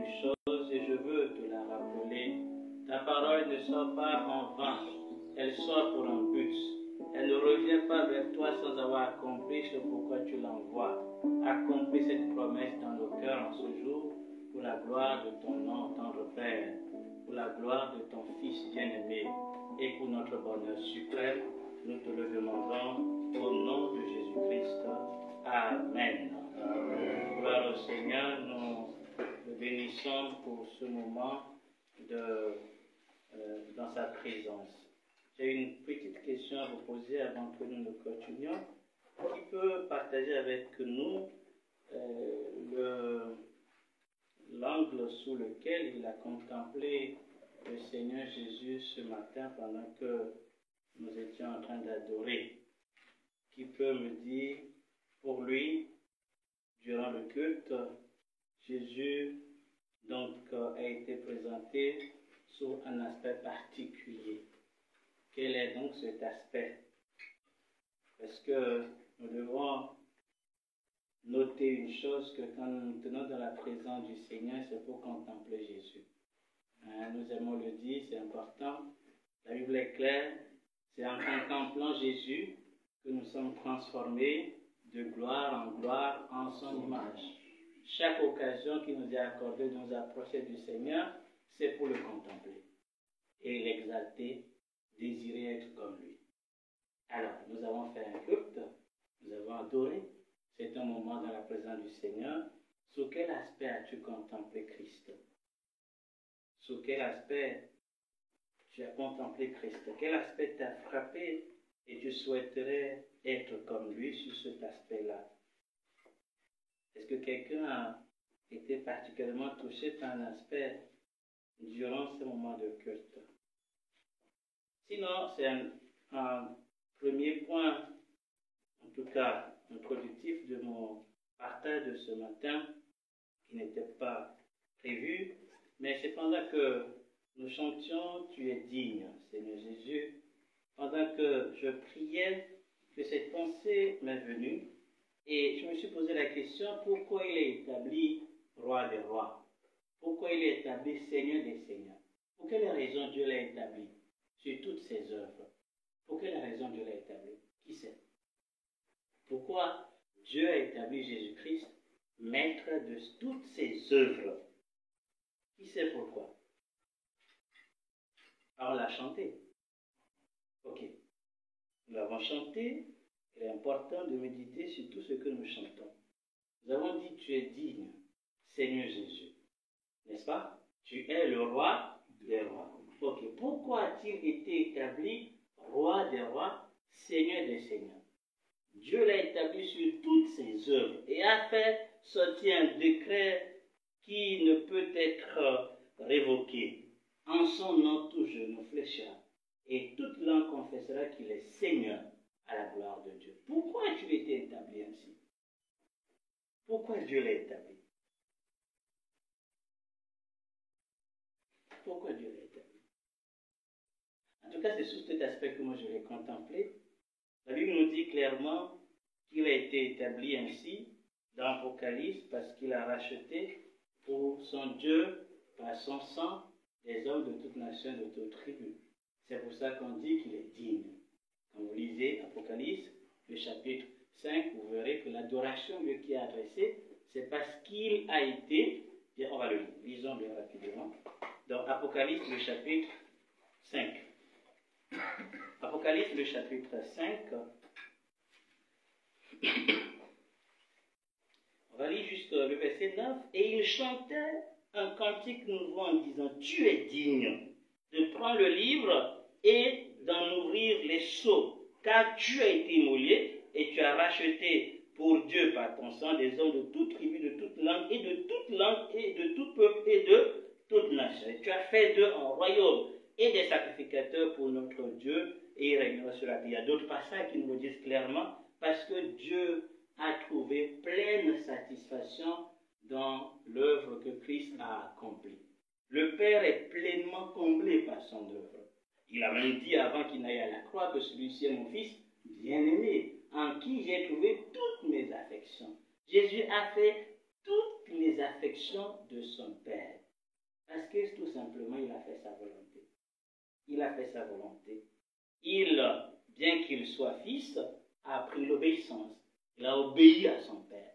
une chose et je veux te la rappeler. Ta parole ne sort pas en vain, elle sort pour un but. Elle ne revient pas vers toi sans avoir accompli ce pourquoi tu l'envoies. Accomplis cette promesse dans nos cœurs en ce jour, pour la gloire de ton nom, tendre Père, pour la gloire de ton Fils bien-aimé et pour notre bonheur suprême. Nous te le demandons au nom de Jésus-Christ. Amen. Amen. Gloire au Seigneur, nous le bénissons pour ce moment dans sa présence. J'ai une petite question à vous poser avant que nous ne continuions. Qui peut partager avec nous l'angle sous lequel il a contemplé le Seigneur Jésus ce matin pendant que nous étions en train d'adorer? Qui peut me dire, pour lui, durant le culte, Jésus donc a été présenté sous un aspect particulier. Quel est donc cet aspect? Parce que nous devons noter une chose, que quand nous tenons dans la présence du Seigneur, c'est pour contempler Jésus. Nous aimons le dire, c'est important. La Bible est claire, c'est en contemplant Jésus que nous sommes transformés de gloire en son image. Chaque occasion qui nous est accordée de nous approcher du Seigneur, c'est pour le contempler et l'exalter, désirer être comme lui. Alors, nous avons fait un culte, nous avons adoré. C'est un moment dans la présence du Seigneur. Sous quel aspect as-tu contemplé Christ? Sous quel aspect tu as contemplé Christ? Quel aspect t'a frappé et tu souhaiterais être comme lui sur cet aspect-là? Est-ce que quelqu'un a été particulièrement touché par un aspect durant ce moment de culte? Sinon, c'est un premier point, en tout cas introductif de mon partage de ce matin, qui n'était pas prévu, mais c'est pendant que nous chantions « Tu es digne, Seigneur Jésus », pendant que je priais, que cette pensée m'est venue, et je me suis posé la question, pourquoi il est établi roi des rois? Pourquoi il est établi Seigneur des seigneurs? Pour quelle raison Dieu l'a établi sur toutes ses œuvres? Pour quelle raison Dieu l'a établi? Qui sait? Pourquoi Dieu a établi Jésus-Christ maître de toutes ses œuvres? Qui sait pourquoi? On l'a chanté. Ok. Nous l'avons chanté. Il est important de méditer sur tout ce que nous chantons. Nous avons dit, tu es digne, Seigneur Jésus. N'est-ce pas? Tu es le roi des rois. Ok. Pourquoi a-t-il été établi roi des rois, Seigneur des seigneurs? Dieu l'a établi sur toutes ses œuvres et a fait sortir un décret qui ne peut être révoqué. En son nom, tout genou fléchira et toute langue confessera qu'il est Seigneur à la gloire de Dieu. Pourquoi tu étais établi ainsi? Pourquoi Dieu l'a établi? Pourquoi Dieu l'a établi? En tout cas, c'est sous cet aspect que moi je l'ai contemplé. La Bible nous dit clairement qu'il a été établi ainsi dans l'Apocalypse parce qu'il a racheté pour son Dieu par son sang des hommes de toute nation, de toute tribu. C'est pour ça qu'on dit qu'il est digne. Quand vous lisez Apocalypse, le chapitre 5, vous verrez que l'adoration qui est adressée, c'est parce qu'il a été, bien, on va le lire, lisons bien rapidement. Dans Apocalypse, le chapitre 5. Apocalypse, le chapitre 5. On va lire juste le verset 9. Et il chantait un cantique nouveau en disant, tu es digne de prendre le livre et d'en ouvrir les sceaux, car tu as été immolé et tu as racheté pour Dieu par ton sang des hommes de toute tribu, de toute langue et de tout peuple et de toute nation. Et tu as fait d'eux un royaume et des sacrificateurs pour notre Dieu, et il régnera sur la terre. Il y a d'autres passages qui nous le disent clairement, parce que Dieu a trouvé pleine satisfaction dans l'œuvre que Christ a accomplie. Le Père est pleinement comblé par son œuvre. Il a même dit avant qu'il n'aille à la croix que celui-ci est mon Fils bien-aimé, en qui j'ai trouvé toutes mes affections. Jésus a fait toutes les affections de son Père. Parce que tout simplement, il a fait sa volonté. Il a fait sa volonté. Bien qu'il soit fils, a appris l'obéissance. Il a obéi à son père.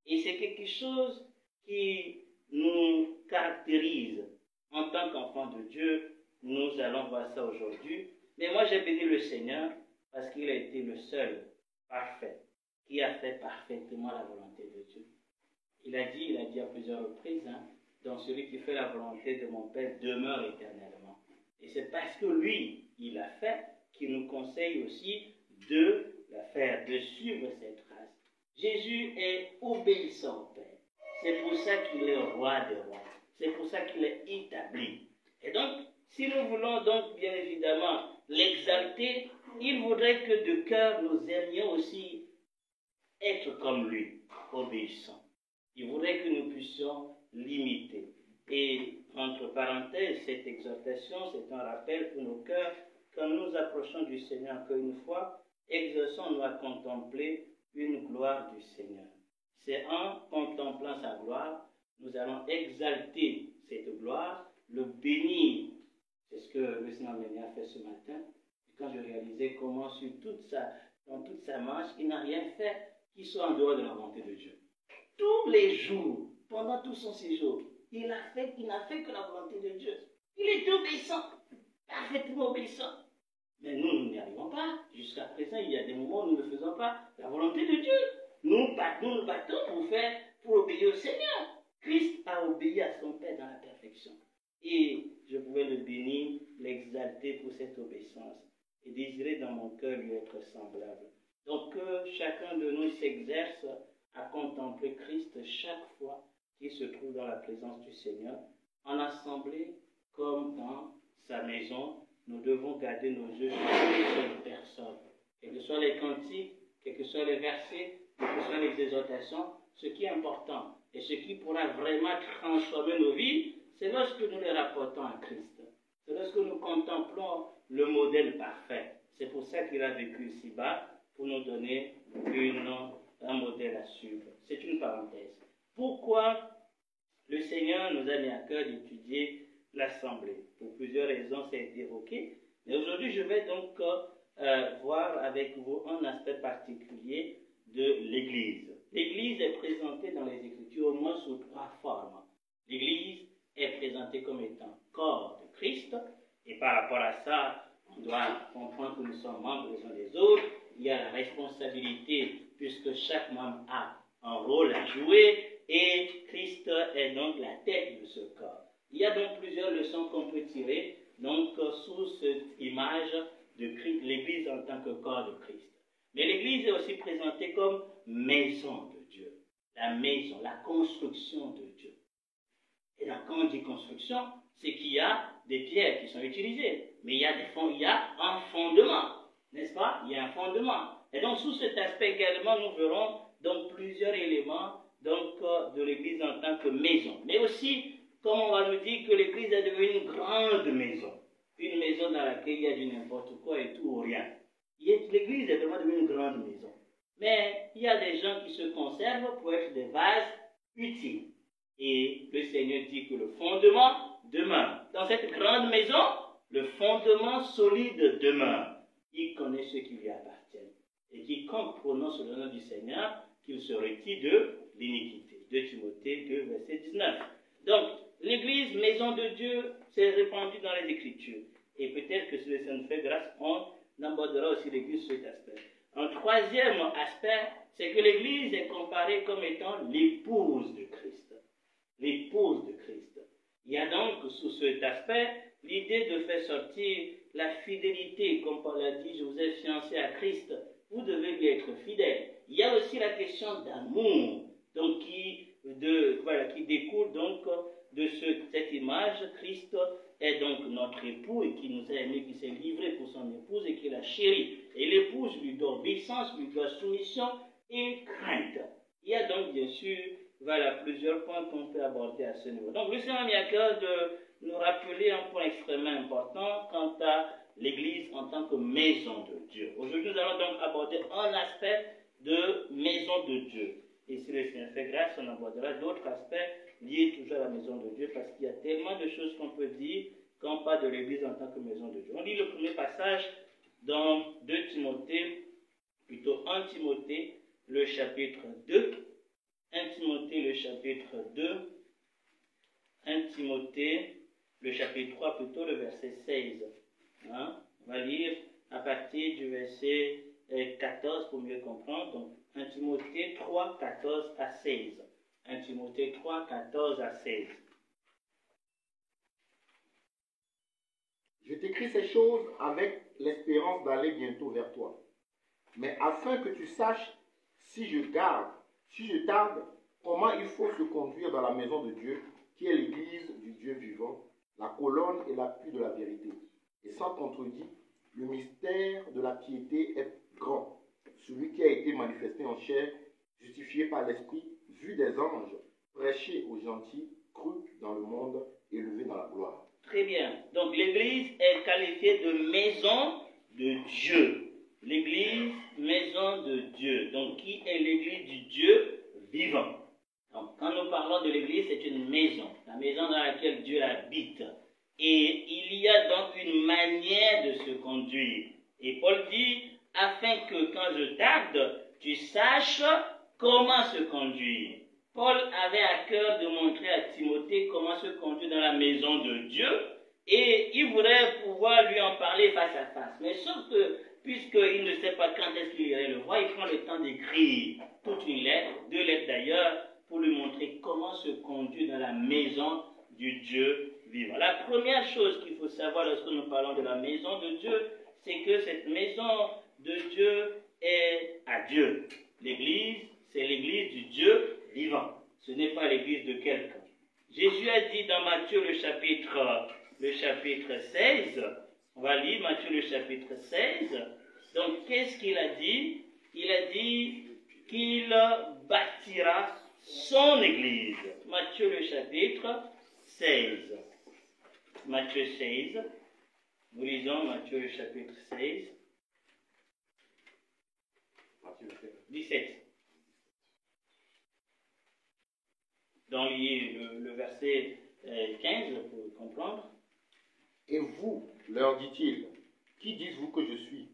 Et c'est quelque chose qui nous caractérise en tant qu'enfants de Dieu. Nous allons voir ça aujourd'hui. Mais moi, j'ai béni le Seigneur parce qu'il a été le seul parfait qui a fait parfaitement la volonté de Dieu. Il a dit à plusieurs reprises, donc celui qui fait la volonté de mon Père demeure éternellement. Et c'est parce que lui, il a fait, qu'il nous conseille aussi de la faire, de suivre cette trace. Jésus est obéissant au Père. C'est pour ça qu'il est roi des rois. C'est pour ça qu'il est établi. Et donc, si nous voulons donc bien évidemment l'exalter, il voudrait que de cœur nous aimions aussi être comme lui, obéissant. Il voudrait que nous puissions l'imiter. Et entre parenthèses, cette exhortation, c'est un rappel pour nos cœurs. Quand nous approchons du Seigneur encore une fois, exerçons-nous à contempler une gloire du Seigneur. C'est en contemplant sa gloire, nous allons exalter cette gloire, le bénir. C'est ce que le Seigneur a fait ce matin. Et quand je réalisais comment dans toute sa marche, il n'a rien fait qui soit en dehors de la volonté de Dieu. Tous les jours, pendant tout son séjour, il n'a fait que la volonté de Dieu. Il est obéissant, parfaitement obéissant. Mais nous n'y arrivons pas. Jusqu'à présent, il y a des moments où nous ne faisons pas la volonté de Dieu. Nous nous battons pour obéir au Seigneur. Christ a obéi à son Père dans la perfection. Et je pouvais le bénir, l'exalter pour cette obéissance. Et désirer dans mon cœur lui être semblable. Donc que chacun de nous s'exerce à contempler Christ chaque fois qu'il se trouve dans la présence du Seigneur, en assemblée comme dans sa maison. Nous devons garder nos yeux sur une seule personne. Quels que soient les cantiques, quels que soient les versets, quelles que soient les exhortations, ce qui est important et ce qui pourra vraiment transformer nos vies, c'est lorsque nous les rapportons à Christ. C'est lorsque nous contemplons le modèle parfait. C'est pour ça qu'il a vécu ici-bas, pour nous donner un modèle à suivre. C'est une parenthèse. Pourquoi le Seigneur nous a mis à cœur d'étudier l'Assemblée? Pour plusieurs raisons, ça a été évoqué. Mais aujourd'hui, je vais donc voir avec vous un aspect particulier de l'Église. L'Église est présentée dans les Écritures au moins sous 3 formes. L'Église est présentée comme étant corps de Christ, et par rapport à ça, on doit comprendre que nous sommes membres les uns des autres. Il y a la responsabilité, puisque chaque membre a un rôle à jouer, et Christ est donc la tête de ce corps. Il y a donc plusieurs leçons qu'on peut tirer donc, sous cette image de Christ, l'Église en tant que corps de Christ. Mais l'Église est aussi présentée comme maison de Dieu. La maison, la construction de Dieu. Et donc, quand on dit construction, c'est qu'il y a des pierres qui sont utilisées. Mais il y a un fondement. N'est-ce pas? Il y a un fondement. Et donc, sous cet aspect également, nous verrons donc plusieurs éléments donc, de l'Église en tant que maison. Mais aussi, comme on va nous dire que l'Église est devenue une grande maison. Une maison dans laquelle il y a du n'importe quoi et tout ou rien. L'Église est vraiment devenue une grande maison. Mais il y a des gens qui se conservent pour être des vases utiles. Et le Seigneur dit que le fondement demeure. Dans cette grande maison, le fondement solide demeure. Il connaît ceux qui lui appartiennent. Et quiconque prononce le nom du Seigneur, qu'il se retire de l'iniquité. 2 Timothée 2, verset 19. Donc, l'Église, maison de Dieu, s'est répandue dans les Écritures. Et peut-être que si le Seigneur nous fait grâce, on abordera aussi l'Église sur cet aspect. Un troisième aspect, c'est que l'Église est comparée comme étant l'épouse de Christ. L'épouse de Christ. Il y a donc, sous cet aspect, l'idée de faire sortir la fidélité, comme Paul a dit, je vous ai fiancé à Christ, vous devez lui être fidèle. Il y a aussi la question d'amour, donc qui découle donc de cette image. Christ est donc notre époux et qui nous a aimés, qui s'est livré pour son épouse et qui l'a chérie. Et l'épouse lui doit obéissance, lui doit soumission et crainte. Il y a donc bien sûr plusieurs points qu'on peut aborder à ce niveau. Donc le Seigneur a mis à cœur de nous rappeler un point extrêmement important quant à l'Église en tant que maison de Dieu. Aujourd'hui, nous allons donc aborder un aspect de maison de Dieu. Et si le Seigneur fait grâce, on abordera d'autres aspects liés toujours à la maison de Dieu, parce qu'il y a tellement de choses qu'on peut dire quand on parle de l'Église en tant que maison de Dieu. On lit le premier passage dans 2 Timothée, plutôt 1 Timothée, le chapitre 2. 1 Timothée, le chapitre 2. 1 Timothée, le chapitre 3, plutôt le verset 16. Hein? On va lire à partir du verset 14 pour mieux comprendre. Donc, 1 Timothée 3, 14 à 16. 1 Timothée 3, 14 à 16. Je t'écris ces choses avec l'espérance d'aller bientôt vers toi. Mais afin que tu saches, si je tarde, comment il faut se conduire dans la maison de Dieu, qui est l'église du Dieu vivant, la colonne et l'appui de la vérité. Et sans contredit, le mystère de la piété est grand. Celui qui a été manifesté en chair, justifié par l'Esprit, vu des anges, prêché aux gentils, cru dans le monde, élevé dans la gloire. Très bien. Donc l'église est qualifiée de maison de Dieu. L'église, maison de Dieu. Donc qui est l'église du Dieu vivant? Donc quand nous parlons de l'église, c'est une maison. La maison dans laquelle Dieu habite. Et il y a donc une manière de se conduire. Et Paul dit, afin que quand je tarde, tu saches comment se conduire. Paul avait à cœur de montrer à Timothée comment se conduire dans la maison de Dieu, et il voudrait pouvoir lui en parler face à face. Mais sauf que, puisqu'il ne sait pas quand est-ce qu'il irait le voir, il prend le temps d'écrire toute une lettre, 2 lettres d'ailleurs, pour lui montrer comment se conduire dans la maison du Dieu vivant. La première chose qu'il faut savoir lorsque nous parlons de la maison de Dieu, c'est que cette maison de Dieu est à Dieu. L'église, c'est l'église du Dieu vivant. Ce n'est pas l'église de quelqu'un. Jésus a dit dans Matthieu le chapitre 16, on va lire Matthieu le chapitre 16. Donc qu'est-ce qu'il a dit? Il a dit qu'il bâtira son église. Matthieu le chapitre 16. Matthieu 16. Nous lisons Matthieu le chapitre 16. 17. Dans le verset 15, pour comprendre. Et vous, leur dit-il, qui dites-vous que je suis?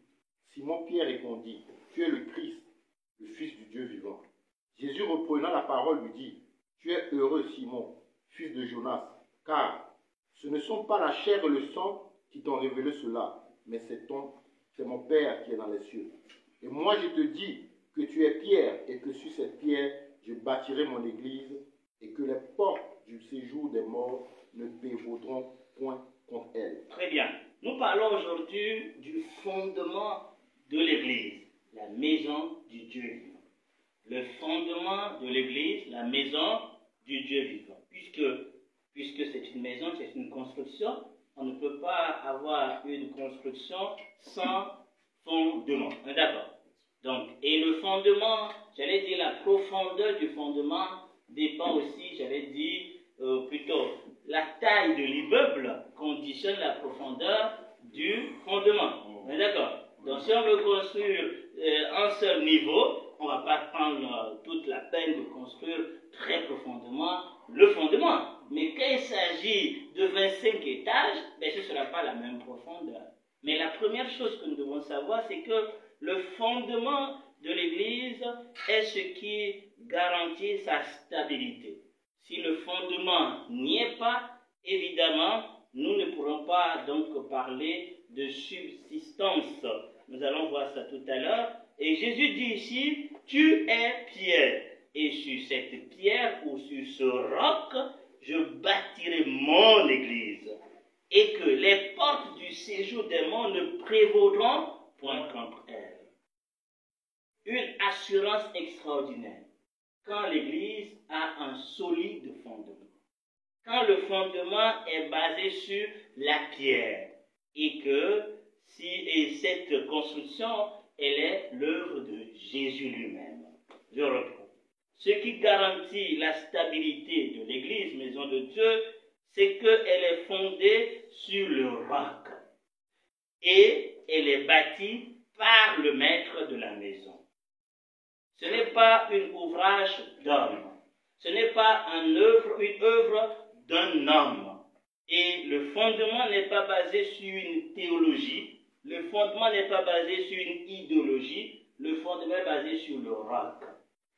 Simon Pierre répondit, tu es le Christ, le Fils du Dieu vivant. Jésus reprenant la parole lui dit, tu es heureux Simon, fils de Jonas, car ce ne sont pas la chair et le sang qui t'ont révélé cela, mais c'est mon Père qui est dans les cieux. Et moi je te dis que tu es Pierre, et que sur cette pierre je bâtirai mon église, et que les portes du séjour des morts ne prévaudront point contre elle. Très bien. Nous parlons aujourd'hui du fondement de l'église, la maison du Dieu vivant. Le fondement de l'église, la maison du Dieu vivant. Puisque c'est une maison, c'est une construction, on ne peut pas avoir une construction sans fondement. D'accord. Donc, et le fondement, j'allais dire la profondeur du fondement dépend aussi, j'allais dire, plutôt la taille de l'immeuble conditionne la profondeur du fondement. D'accord. Donc si on veut construire un seul niveau, on ne va pas prendre toute la peine de construire très profondément le fondement. Mais quand il s'agit de 25 étages, ben, ce ne sera pas la même profondeur. Mais la première chose que nous devons savoir, c'est que le fondement de l'Église est ce qui garantit sa stabilité. Si le fondement n'y est pas, évidemment, nous ne pourrons pas donc parler de subsistance. Nous allons voir ça tout à l'heure. Et Jésus dit ici, tu es Pierre. Et sur cette pierre ou sur ce roc, je bâtirai mon église. Et que les portes du séjour des morts ne prévaudront point contre elle. Une assurance extraordinaire. Quand l'église a un solide fondement. Quand le fondement est basé sur la pierre. Et que cette construction, elle est l'œuvre de Jésus lui-même. Je reprends. Ce qui garantit la stabilité de l'église, maison de Dieu, c'est qu'elle est fondée sur le roc. Et elle est bâtie par le maître de la maison. Ce n'est pas un ouvrage d'homme. Ce n'est pas une œuvre d'un homme. Et le fondement n'est pas basé sur une théologie, le fondement n'est pas basé sur une idéologie, le fondement est basé sur le roc.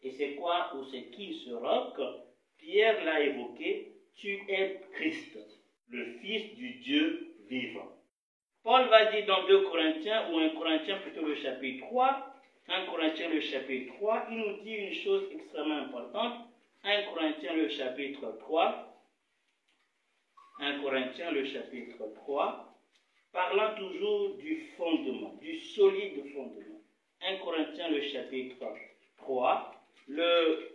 Et c'est quoi ou c'est qui ce roc? Pierre l'a évoqué, tu es Christ, le Fils du Dieu vivant. Paul va dire dans 2 Corinthiens, ou 1 Corinthiens plutôt le chapitre 3, 1 Corinthiens le chapitre 3, il nous dit une chose extrêmement importante. 1 Corinthiens le chapitre 3, 1 Corinthiens le chapitre 3, parlant toujours du fondement, du solide fondement. 1 Corinthiens le chapitre 3, le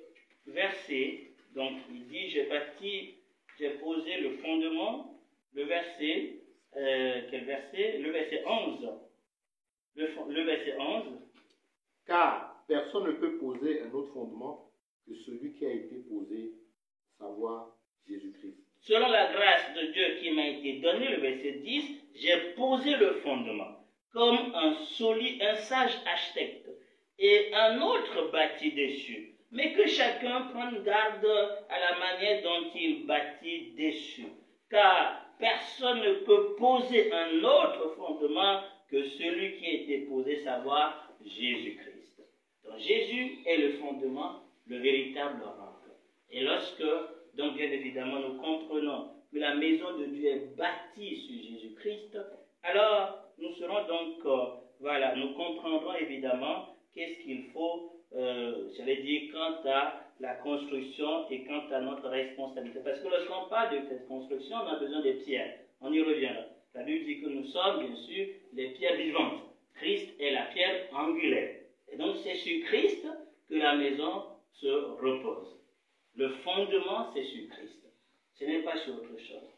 verset, donc il dit, j'ai posé le fondement, le verset, quel verset? Le verset 11. Le verset 11. Car personne ne peut poser un autre fondement que celui qui a été posé, savoir Jésus-Christ. Selon la grâce de Dieu qui m'a été donnée, le verset 10, j'ai posé le fondement, comme un sage architecte, et un autre bâtit dessus. Mais que chacun prenne garde à la manière dont il bâtit dessus. Car personne ne peut poser un autre fondement que celui qui a été posé, savoir Jésus-Christ. Donc Jésus est le fondement, le véritable roc. Et lorsque, donc bien évidemment, nous comprenons que la maison de Dieu est bâtie sur Jésus-Christ, alors nous serons donc, nous comprendrons évidemment qu'est-ce qu'il faut, j'allais dire, quant à la construction et quant à notre responsabilité. Parce que lorsqu'on parle de cette construction, on a besoin des pierres. On y reviendra. La Bible dit que nous sommes, bien sûr, les pierres vivantes. Christ est la pierre angulaire. Et donc, c'est sur Christ que la maison se repose. Le fondement, c'est sur Christ. Ce n'est pas sur autre chose.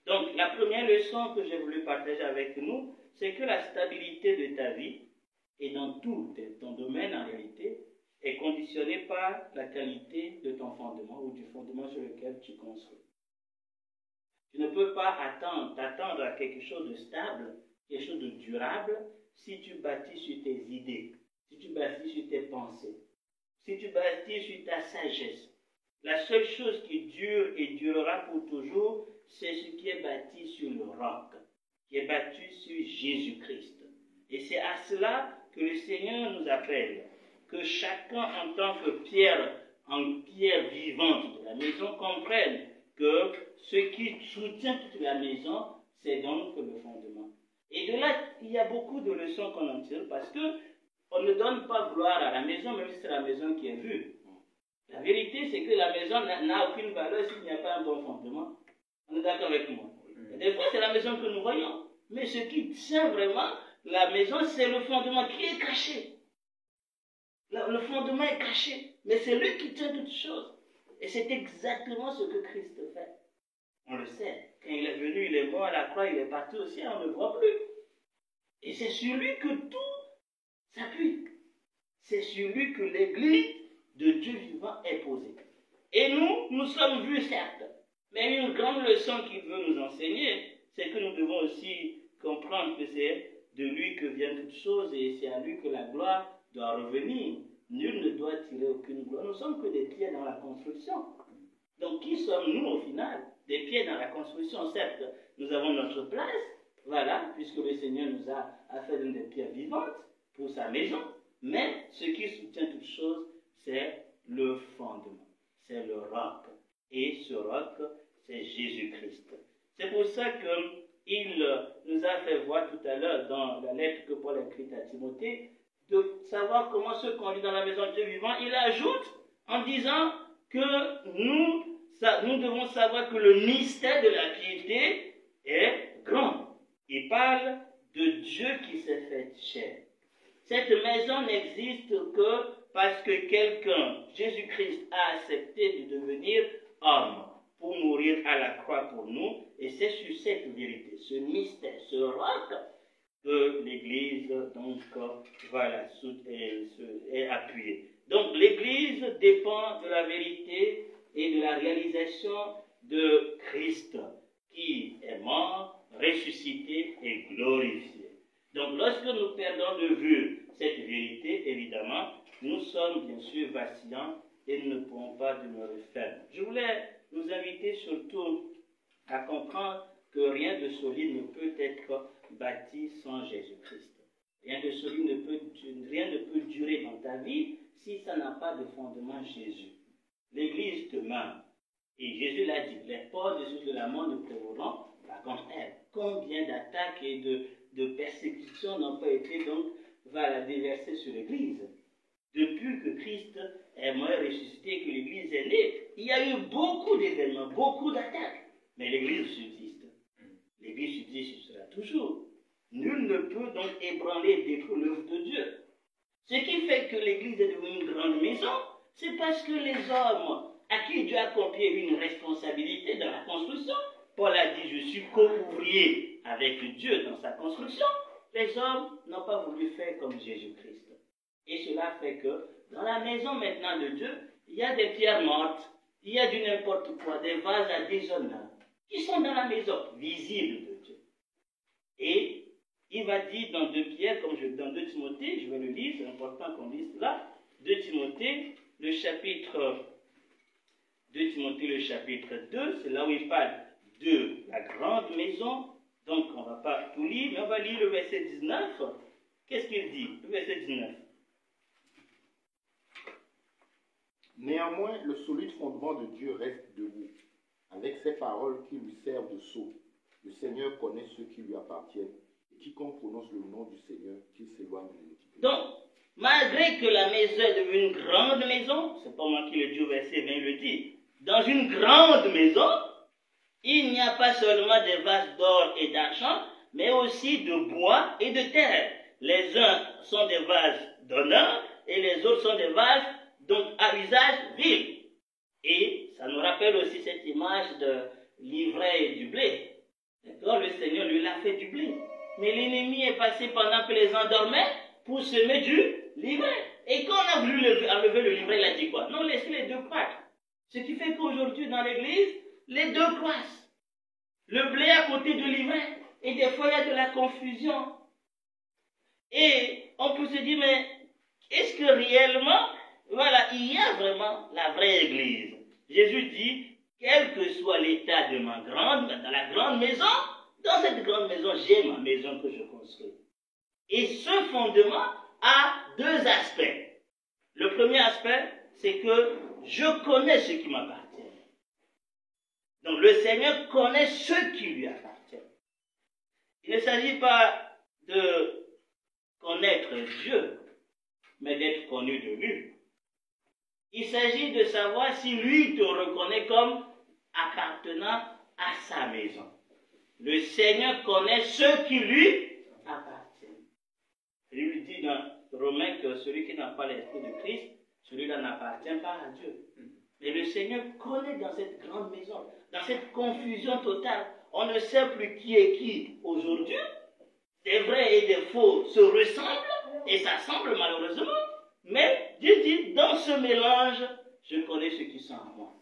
Donc, la première leçon que j'ai voulu partager avec nous, c'est que la stabilité de ta vie, et dans tout ton domaine en réalité, est conditionnée par la qualité de ton fondement ou du fondement sur lequel tu construis. Tu ne peux pas t'attendre à quelque chose de stable, quelque chose de durable, si tu bâtis sur tes idées, si tu bâtis sur tes pensées, si tu bâtis sur ta sagesse. La seule chose qui dure et durera pour toujours, c'est ce qui est bâti sur le roc, qui est bâti sur Jésus-Christ. Et c'est à cela que le Seigneur nous appelle, que chacun en tant que pierre vivante de la maison comprenne que ce qui soutient toute la maison, c'est donc le fondement. Et de là, il y a beaucoup de leçons qu'on en tire parce qu'on ne donne pas gloire à la maison, même si c'est la maison qui est vue. La vérité, c'est que la maison n'a aucune valeur s'il n'y a pas un bon fondement. On est d'accord avec moi? Et des fois, c'est la maison que nous voyons. Mais ce qui tient vraiment la maison, c'est le fondement qui est caché. Le fondement est caché, mais c'est lui qui tient toutes choses. Et c'est exactement ce que Christ fait. On le sait. Quand il est venu, il est mort à la croix, il est parti au ciel, on ne le voit plus. Et c'est sur lui que tout s'appuie. C'est sur lui que l'église de Dieu vivant est posée. Et nous sommes vus certes, mais une grande leçon qu'il veut nous enseigner, c'est que nous devons aussi comprendre que c'est de lui que viennent toutes choses et c'est à lui que la gloire doit revenir. Nul ne doit tirer aucune gloire. Nous ne sommes que des pierres dans la construction. Donc qui sommes-nous au final? Des pierres dans la construction. Certes, nous avons notre place, voilà, puisque le Seigneur nous a fait une des pierres vivantes pour sa maison, mais ce qui soutient toutes choses, c'est le fondement, c'est le roc. Et ce roc, c'est Jésus-Christ. C'est pour ça qu'il nous a fait voir tout à l'heure dans la lettre que Paul a écrite à Timothée, de savoir comment se conduire dans la maison de Dieu vivant. Il ajoute en disant que nous devons savoir que le mystère de la piété est grand. Il parle de Dieu qui s'est fait chair. Cette maison n'existe que parce que quelqu'un, Jésus-Christ, a accepté de devenir homme pour mourir à la croix pour nous. Et c'est sur cette vérité, ce mystère, ce roc, que l'Église donc est appuyée. Donc l'Église dépend de la vérité et de la réalisation de Christ, qui est mort, ressuscité et glorifié. Donc lorsque nous perdons de vue cette vérité, évidemment, nous sommes bien sûr vacillants et nous ne pourrons pas demeurer fermes. Je voulais nous inviter surtout à comprendre que rien de solide ne peut être bâti sans Jésus-Christ. Rien de solide rien ne peut durer dans ta vie si ça n'a pas de fondement Jésus. L'Église demeure. Et Jésus l'a dit, les portes de la mort ne prévaudront pas contre elle. Combien d'attaques et de persécutions n'ont pas été donc déversées sur l'Église. Depuis que Christ est mort et ressuscité et que l'Église est née, il y a eu beaucoup d'événements, beaucoup d'attaques. Mais l'Église subsiste. L'Église subsistera toujours. Nul ne peut donc ébranler et détruire l'œuvre de Dieu. Ce qui fait que l'Église est devenue une grande maison, c'est parce que les hommes à qui Dieu a confié une responsabilité dans la construction, Paul a dit, je suis co-ouvrier avec Dieu dans sa construction, les hommes n'ont pas voulu faire comme Jésus-Christ. Et cela fait que dans la maison maintenant de Dieu, il y a des pierres mortes, il y a du n'importe quoi, des vases à déshonneur, qui sont dans la maison, visibles de Dieu. Et il va dire dans 2 Pierre, comme dans 2 Timothée, je vais le lire, c'est important qu'on lise là, 2 Timothée, le chapitre 2 Timothée, le chapitre 2, c'est là où il parle de la grande maison. Donc, on ne va pas tout lire, mais on va lire le verset 19. Qu'est-ce qu'il dit? Le verset 19. Néanmoins, le solide fondement de Dieu reste debout, avec ses paroles qui lui servent de sceau. Le Seigneur connaît ceux qui lui appartiennent, et quiconque prononce le nom du Seigneur, qu'il s'éloigne de l'iniquité. Donc, malgré que la maison est devenue une grande maison, c'est pas moi qui le dis au verset 20, il le dit, dans une grande maison, il n'y a pas seulement des vases d'or et d'argent, mais aussi de bois et de terre. Les uns sont des vases d'honneur et les autres sont des vases donc à usage vil. Et ça nous rappelle aussi cette image de l'ivraie et du blé. D'accord? Le Seigneur lui l'a fait du blé. Mais l'ennemi est passé pendant que les gens dormaient pour semer du livret. Et quand on a voulu enlever le livret, il a dit quoi? Non, laissez les deux croître. Ce qui fait qu'aujourd'hui, dans l'église, les deux croissent. Le blé à côté du livret. Et des fois, il y a de la confusion. Et on peut se dire, mais est-ce que réellement, voilà, il y a vraiment la vraie église? Jésus dit, quel que soit l'état de dans la grande maison, dans cette grande maison, j'ai ma maison que je construis. Et ce fondement a 2 aspects. Le premier aspect, c'est que je connais ce qui m'appartient. Donc le Seigneur connaît ce qui lui appartient. Il ne s'agit pas de connaître Dieu, mais d'être connu de lui. Il s'agit de savoir si lui te reconnaît comme appartenant à sa maison. Le Seigneur connaît ce qui lui appartient. Il lui dit dans Romains que celui qui n'a pas l'esprit de Christ, celui-là n'appartient pas à Dieu. Mais le Seigneur connaît dans cette grande maison, dans cette confusion totale, on ne sait plus qui est qui aujourd'hui. Des vrais et des faux se ressemblent et s'assemblent malheureusement. Mais Dieu dit, dans ce mélange, je connais ceux qui sont en moi.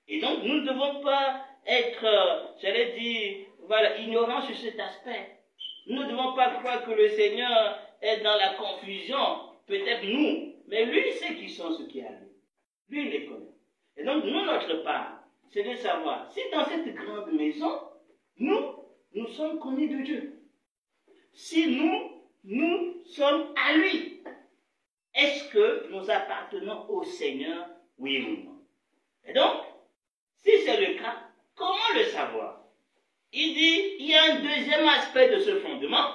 Et donc, nous ne devons pas être, j'allais dire, voilà, ignorants sur cet aspect. Nous ne devons pas croire que le Seigneur est dans la confusion, peut-être nous, mais lui, il sait qui sont ceux qui arrivent. Lui, il les connaît. Et donc, nous, notre part, c'est de savoir si dans cette grande maison, nous sommes connus de Dieu. Si nous sommes à lui. Est-ce que nous appartenons au Seigneur, oui ou non? Et donc, si c'est le cas, comment le savoir? Il dit, il y a un deuxième aspect de ce fondement.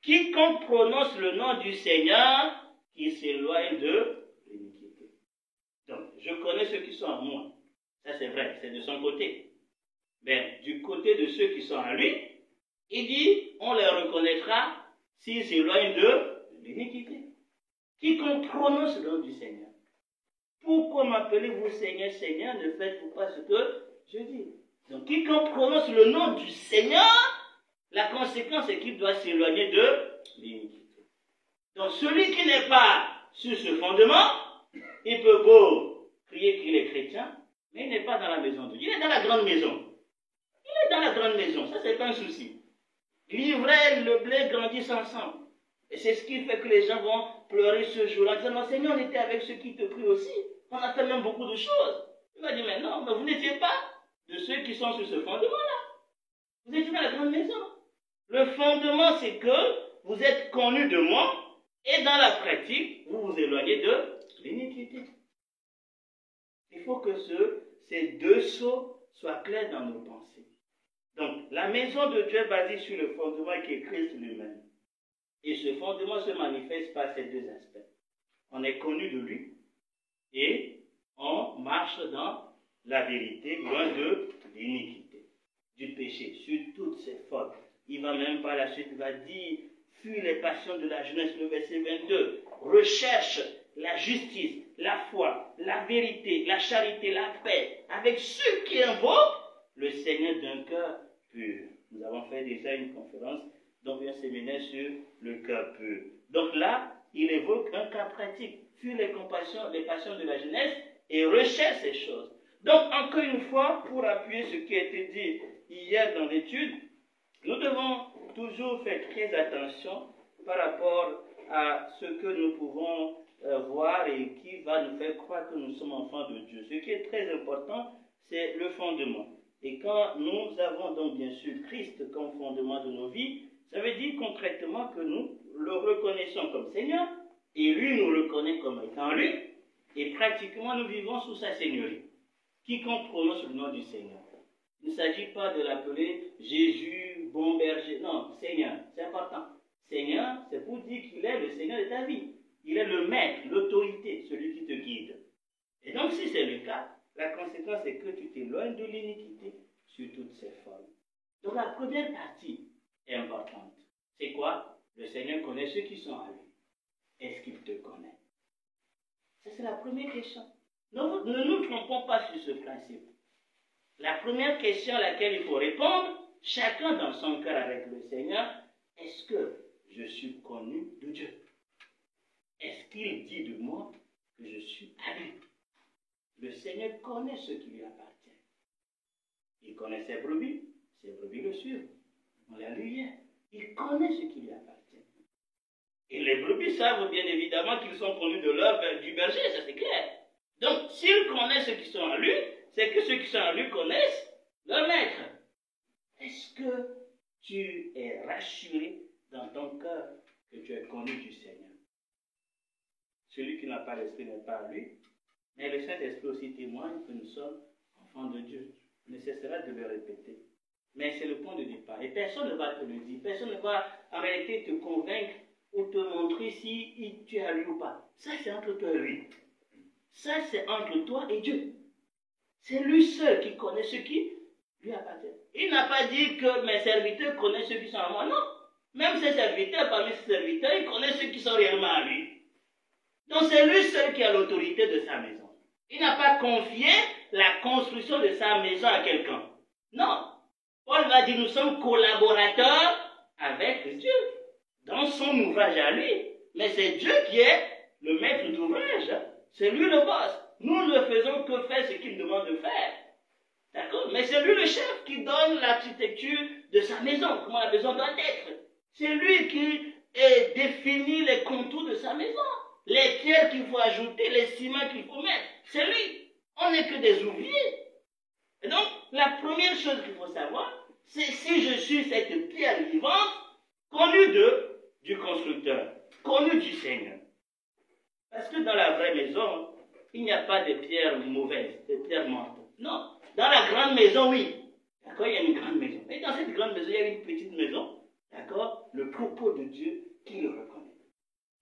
Quiconque prononce le nom du Seigneur, qui s'éloigne de l'iniquité. Donc, je connais ceux qui sont en moi. Ça c'est vrai, c'est de son côté. Mais du côté de ceux qui sont en lui, il dit, on les reconnaîtra s'ils s'éloignent de l'iniquité. Quiconque prononce le nom du Seigneur. Pourquoi m'appelez-vous Seigneur, Seigneur, ne faites-vous pas ce que je dis? Donc, quiconque prononce le nom du Seigneur, la conséquence est qu'il doit s'éloigner de l'iniquité. Donc, celui qui n'est pas sur ce fondement, il peut beau crier qu'il est chrétien, mais il n'est pas dans la maison de Dieu. Il est dans la grande maison. Il est dans la grande maison, ça c'est pas un souci. L'ivraie et le blé grandissent ensemble. Et c'est ce qui fait que les gens vont pleurer ce jour-là, en disant, non Seigneur, on était avec ceux qui te prient aussi. On a fait même beaucoup de choses. Il va dire, mais non, mais vous n'étiez pas de ceux qui sont sur ce fondement-là. Vous étiez fondement, c'est que vous êtes connus de moi et dans la pratique, vous vous éloignez de l'iniquité. Il faut que ces deux sceaux soient clairs dans nos pensées. Donc, la maison de Dieu est basée sur le fondement qui est Christ lui-même. Et ce fondement se manifeste par ces deux aspects. On est connu de lui et on marche dans la vérité, loin de l'iniquité, du péché, sur toutes ses fautes. Il va même par la suite, il va dire, fuis les passions de la jeunesse, le verset 22, recherche la justice, la foi, la vérité, la charité, la paix, avec ceux qui invoquent le Seigneur d'un cœur pur. Nous avons fait déjà une conférence, donc un séminaire sur le cœur pur. Donc là, il évoque un cas pratique, fuis les passions de la jeunesse et recherche ces choses. Donc, encore une fois, pour appuyer ce qui a été dit hier dans l'étude, nous devons toujours faire très attention par rapport à ce que nous pouvons voir et qui va nous faire croire que nous sommes enfants de Dieu. Ce qui est très important, c'est le fondement. Et quand nous avons donc bien sûr Christ comme fondement de nos vies, ça veut dire concrètement que nous le reconnaissons comme Seigneur, et lui nous reconnaît comme étant lui, et pratiquement nous vivons sous sa seigneurie. Quiconque prononce le nom du Seigneur. Il ne s'agit pas de l'appeler Jésus, bon berger. Non, Seigneur, c'est important. Seigneur, c'est pour dire qu'il est le Seigneur de ta vie. Il est le maître, l'autorité, celui qui te guide. Et donc, si c'est le cas, la conséquence est que tu t'éloignes de l'iniquité sur toutes ses formes. Donc, la première partie est importante. C'est quoi? Le Seigneur connaît ceux qui sont à lui. Est-ce qu'il te connaît? Ça, c'est la première question. Ne nous trompons pas sur ce principe. La première question à laquelle il faut répondre, chacun dans son cœur avec le Seigneur, est-ce que je suis connu de Dieu? Est-ce qu'il dit de moi que je suis à lui? Le Seigneur connaît ce qui lui appartient. Il connaît ses brebis le suivent. On l'a lu hier. Il connaît ce qui lui appartient. Et les brebis savent bien évidemment qu'ils sont connus de du berger, ça c'est clair. Donc, s'il connaît ceux qui sont à lui, c'est que ceux qui sont à lui connaissent leur maître. Est-ce que tu es rassuré dans ton cœur que tu es connu du Seigneur? Celui qui n'a pas l'Esprit n'est pas à lui, mais le Saint-Esprit aussi témoigne que nous sommes enfants de Dieu. On ne cessera de le répéter. Mais c'est le point de départ. Et personne ne va te le dire. Personne ne va en réalité te convaincre ou te montrer si tu es à lui ou pas. Ça, c'est entre toi et lui. Ça, c'est entre toi et Dieu. C'est lui seul qui connaît ce qui lui appartient. Il n'a pas dit que mes serviteurs connaissent ceux qui sont à moi. Non. Même ses serviteurs, parmi ses serviteurs, ils connaissent ceux qui sont réellement à lui. Donc, c'est lui seul qui a l'autorité de sa maison. Il n'a pas confié la construction de sa maison à quelqu'un. Non. Paul va dire, nous sommes collaborateurs avec Dieu dans son ouvrage à lui. Mais c'est Dieu qui est le maître d'ouvrage. C'est lui le boss. Nous ne faisons que faire ce qu'il demande de faire. D'accord? Mais c'est lui le chef qui donne l'architecture de sa maison, comment la maison doit être. C'est lui qui définit les contours de sa maison, les pierres qu'il faut ajouter, les ciments qu'il faut mettre. C'est lui. On n'est que des ouvriers. Et donc, la première chose qu'il faut savoir, c'est si je suis cette pierre vivante, connue du constructeur, connue du Seigneur. Parce que dans la vraie maison, il n'y a pas de pierres mauvaises, de pierres mortes. Non. Dans la grande maison, oui. D'accord, il y a une grande maison. Mais dans cette grande maison, il y a une petite maison. D'accord, le propos de Dieu qui le reconnaît.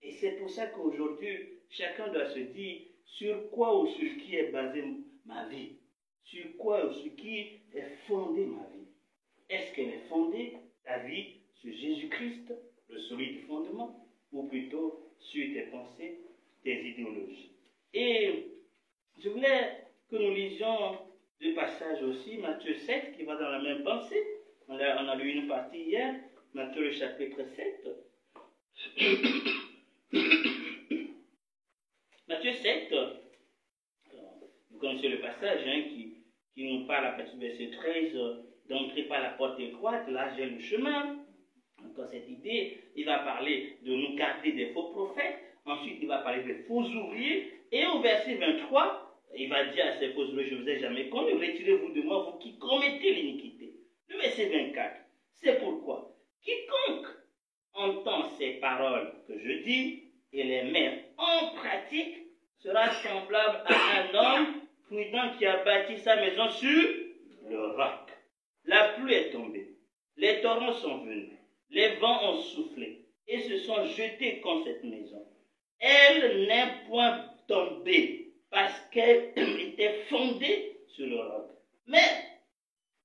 Et c'est pour ça qu'aujourd'hui, chacun doit se dire sur quoi ou sur qui est basée ma vie. Sur quoi ou sur qui est fondée ma vie. Est-ce qu'elle est fondée, ta vie, sur Jésus-Christ, le solide fondement, ou plutôt sur tes pensées, tes idéologies? Et je voulais que nous lisions deux passages aussi, Matthieu 7, qui va dans la même pensée. On a lu une partie hier, Matthieu le chapitre 7. Matthieu 7, vous connaissez le passage qui nous parle à partir du verset 13, d'entrer par la porte étroite, là j'ai le chemin. Encore cette idée, il va parler de nous garder des faux prophètes, ensuite il va parler des faux ouvriers, et au verset 23, il va dire à ces faux ouvriers, je ne vous ai jamais connu, retirez-vous de moi, vous qui commettez l'iniquité. Le verset 24, c'est pourquoi Quiconque entend ces paroles que je dis et les met en pratique sera semblable à un homme prudent qui a bâti sa maison sur le roc. La pluie est tombée, les torrents sont venus, les vents ont soufflé et se sont jetés contre cette maison. Elle n'est point tombée parce qu'elle était fondée sur le roc. Mais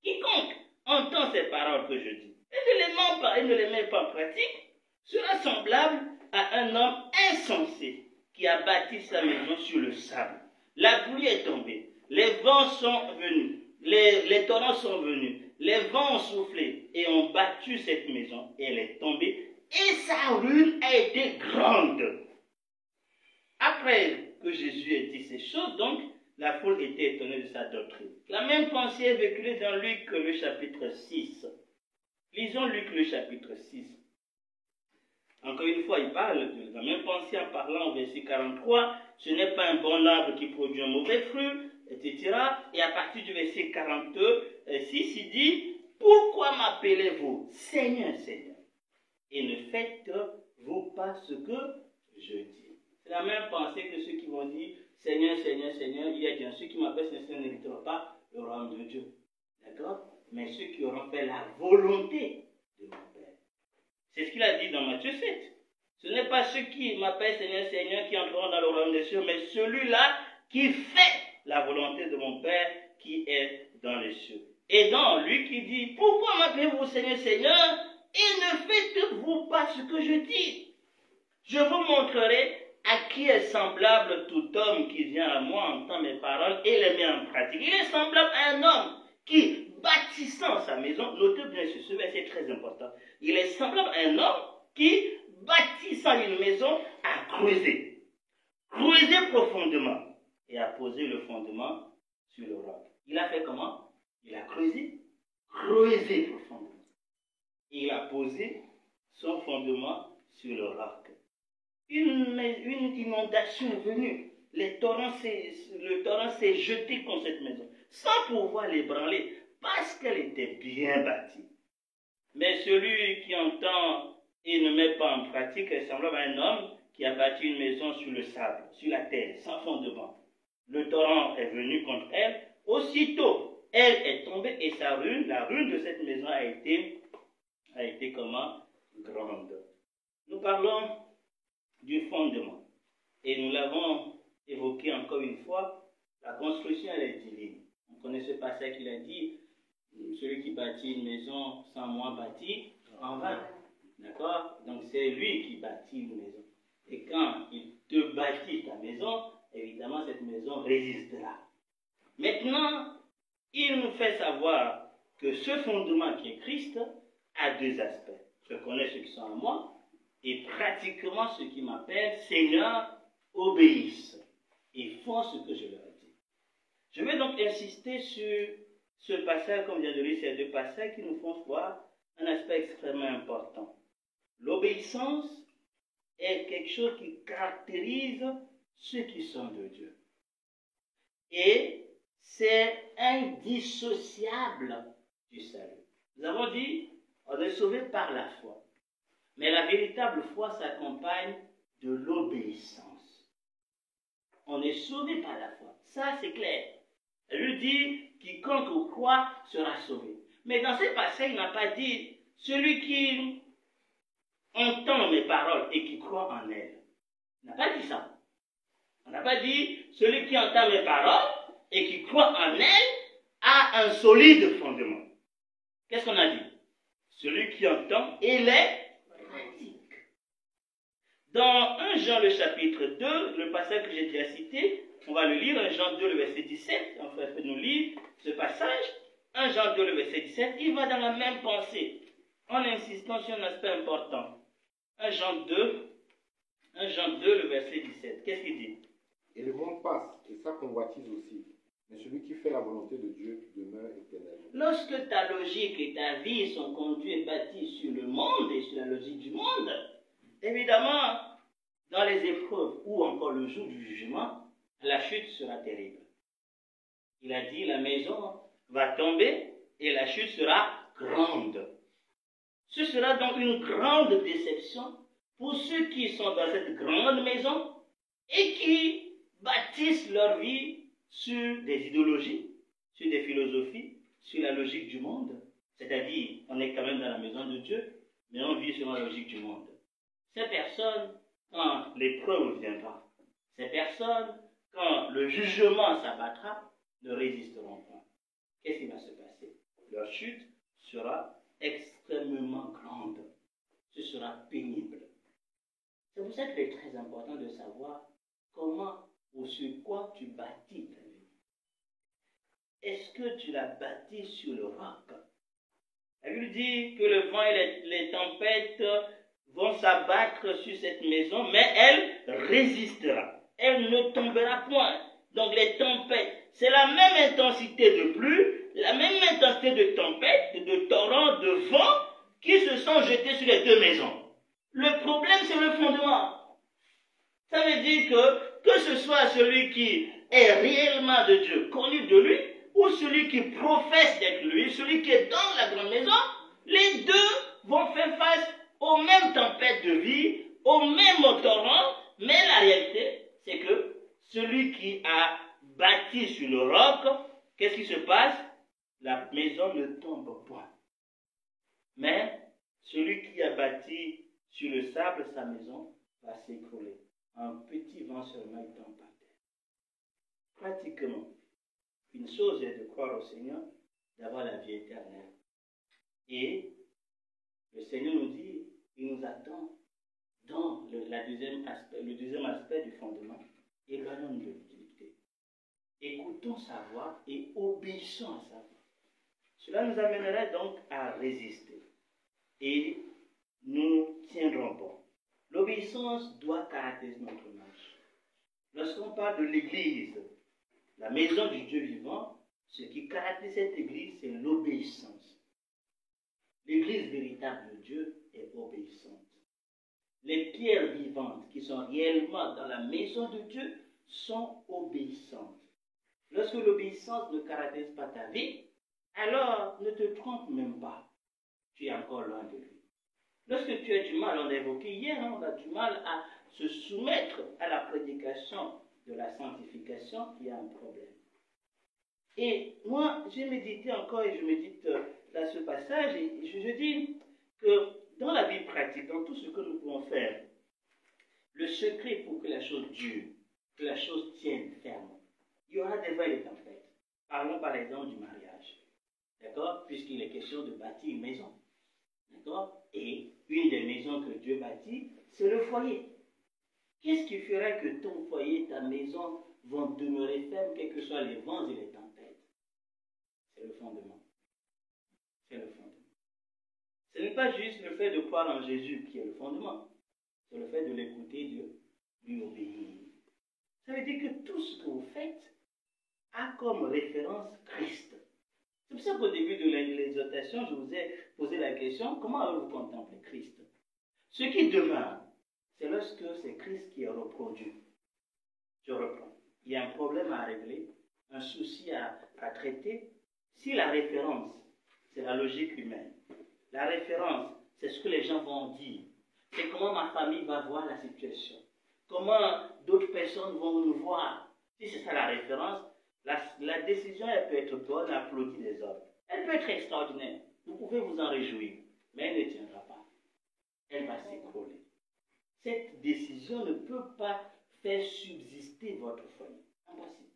quiconque entend ces paroles que je dis et ne les met pas en pratique sera semblable à un homme insensé qui a bâti sa maison sur le sable. La pluie est tombée, les vents sont venus, les torrents sont venus, les vents ont soufflé et ont battu cette maison et elle est tombée et sa ruine a été grande. Après que Jésus ait dit ces choses, donc, la foule était étonnée de sa doctrine. La même pensée est véhiculée dans Luc le chapitre 6. Lisons Luc le chapitre 6. Encore une fois, il parle de la même pensée en parlant au verset 43. Ce n'est pas un bon arbre qui produit un mauvais fruit, etc. Et à partir du verset 46, il dit, pourquoi m'appelez-vous Seigneur, Seigneur, et ne faites-vous pas ce que je dis? C'est la même pensée que ceux qui vont dire, Seigneur, Seigneur, Seigneur, il y a bien ceux qui m'appellent Seigneur n'hériteront pas le royaume de Dieu. D'accord? Mais ceux qui auront fait la volonté de mon Père. C'est ce qu'il a dit dans Matthieu 7. Ce n'est pas ceux qui m'appellent Seigneur, Seigneur qui entreront dans le royaume des cieux, mais celui-là qui fait la volonté de mon Père qui est dans les cieux. Et dans lui qui dit, pourquoi m'appelez-vous Seigneur, Seigneur, et ne faites-vous pas ce que je dis? Je vous montrerai à qui est semblable tout homme qui vient à moi, entend mes paroles et les met en pratique. Il est semblable à un homme qui, bâtissant sa maison, notez bien ce verset très important, il est semblable à un homme qui, bâtissant une maison, a creusé profondément et a posé le fondement sur le roc. Il a fait comment? Il a creusé profondément. Et il a posé son fondement sur le roc. Une inondation est venue. Le torrent s'est jeté contre cette maison, sans pouvoir l'ébranler, parce qu'elle était bien bâtie. Mais celui qui entend et ne met pas en pratique est semblable à un homme qui a bâti une maison sur le sable, sur la terre, sans fondement. Le torrent est venu contre elle. Aussitôt, elle est tombée et la ruine de cette maison a été comment? Grande. Nous parlons du fondement. Et nous l'avons évoqué encore une fois, la construction elle est divine. On connaît ce passage qu'il a dit, celui qui bâtit une maison sans moi bâtit en vain. D'accord? Donc c'est lui qui bâtit une maison. Et quand il te bâtit ta maison, évidemment cette maison résistera. Maintenant, il nous fait savoir que ce fondement qui est Christ a deux aspects. Je connais ceux qui sont en moi, et pratiquement ceux qui m'appellent Seigneur obéissent et font ce que je leur dis. Je vais donc insister sur ce passage, comme vient de lire ces deux passages, qui nous font voir un aspect extrêmement important. L'obéissance est quelque chose qui caractérise ceux qui sont de Dieu. Et c'est indissociable du salut. Nous avons dit, on est sauvé par la foi. Mais la véritable foi s'accompagne de l'obéissance. On est sauvé par la foi. Ça, c'est clair. Elle lui dit, quiconque croit sera sauvé. Mais dans ce passage, il n'a pas dit, celui qui entend mes paroles et qui croit en elles. Il n'a pas dit ça. On n'a pas dit, celui qui entend mes paroles et qui croit en elles a un solide fondement. Qu'est-ce qu'on a dit? Celui qui entend et les pratique. Dans 1 Jean le chapitre 2, le passage que j'ai déjà cité, on va le lire, 1 Jean 2 le verset 17, on va nous lire ce passage, 1 Jean 2 le verset 17, il va dans la même pensée, en insistant sur un aspect important. 1 Jean 2 le verset 17, qu'est-ce qu'il dit? Et le monde passe, et sa convoitise aussi. Mais celui qui fait la volonté de Dieu demeure éternellement. Lorsque ta logique et ta vie sont conduits et bâtis sur le monde et sur la logique du monde, évidemment, dans les épreuves ou encore le jour du jugement, la chute sera terrible. Il a dit, la maison va tomber et la chute sera grande. Ce sera donc une grande déception pour ceux qui sont dans cette grande maison et qui bâtissent leur vie sur des idéologies, sur des philosophies, sur la logique du monde. C'est-à-dire, on est quand même dans la maison de Dieu, mais on vit selon la logique du monde. Ces personnes, quand l'épreuve viendra, ces personnes, quand le jugement s'abattra, ne résisteront pas. Qu'est-ce qui va se passer? Leur chute sera extrêmement grande. Ce sera pénible. C'est pour ça qu'il est très important de savoir comment ou sur quoi tu bâtis ta vie. Est-ce que tu la bâtis sur le roc? La Bible dit que le vent et les tempêtes vont s'abattre sur cette maison, mais elle résistera. Elle ne tombera point. Donc les tempêtes, c'est la même intensité de pluie, la même intensité de tempête, de torrents, de vent qui se sont jetés sur les deux maisons. Le problème, c'est le fondement. Ça veut dire que ce soit celui qui est réellement de Dieu, connu de lui, ou celui qui professe d'être lui, celui qui est dans la grande maison, les deux vont faire face aux mêmes tempêtes de vie, aux mêmes torrents, mais la réalité, c'est que celui qui a bâti sur le roc, qu'est-ce qui se passe? La maison ne tombe point. Mais celui qui a bâti sur le sable, sa maison va s'écrouler. Un petit vent seulement, il tombe par terre. Pratiquement, une chose est de croire au Seigneur, d'avoir la vie éternelle. Et le Seigneur nous dit, il nous attend dans le deuxième aspect du fondement, éloignons-nous de l'utilité. Écoutons sa voix et obéissons à sa voix. Cela nous amènerait donc à résister. Et nous tiendrons bon. L'obéissance doit caractériser notre marche. Lorsqu'on parle de l'Église, la maison du Dieu vivant, ce qui caractérise cette Église, c'est l'obéissance. L'Église véritable de Dieu est obéissante. Les pierres vivantes qui sont réellement dans la maison de Dieu sont obéissantes. Lorsque l'obéissance ne caractérise pas ta vie, alors ne te trompe même pas. Tu es encore loin de lui. Lorsque tu as du mal, on a évoqué hier, on a du mal à se soumettre à la prédication de la sanctification, il y a un problème. Et moi, j'ai médité encore et je médite dans ce passage et je dis que dans la vie pratique, dans tout ce que nous pouvons faire, le secret pour que la chose dure, que la chose tienne ferme, il y aura des vents et des tempêtes. Parlons par exemple du mariage, d'accord? Puisqu'il est question de bâtir une maison, d'accord? Et une des maisons que Dieu bâtit, c'est le foyer. Qu'est-ce qui ferait que ton foyer, ta maison, vont demeurer fermes, quels que soient les vents et les tempêtes? C'est le fondement. C'est le fondement. Ce n'est pas juste le fait de croire en Jésus qui est le fondement. C'est le fait de l'écouter, de lui obéir. Ça veut dire que tout ce que vous faites a comme référence Christ. C'est pour ça qu'au début de l'exhortation, je vous ai posé la question, comment avez-vous contemplé Christ? Ce qui demeure, c'est lorsque c'est Christ qui est reproduit. Je reprends. Il y a un problème à régler, un souci à traiter. Si la référence, c'est la logique humaine, la référence, c'est ce que les gens vont dire, c'est comment ma famille va voir la situation, comment d'autres personnes vont nous voir. Si c'est ça la référence, la décision, elle peut être bonne, applaudie des autres. Elle peut être extraordinaire. Vous pouvez vous en réjouir, mais elle ne tiendra pas. Elle va s'écrouler. Cette décision ne peut pas faire subsister votre foyer. Impossible.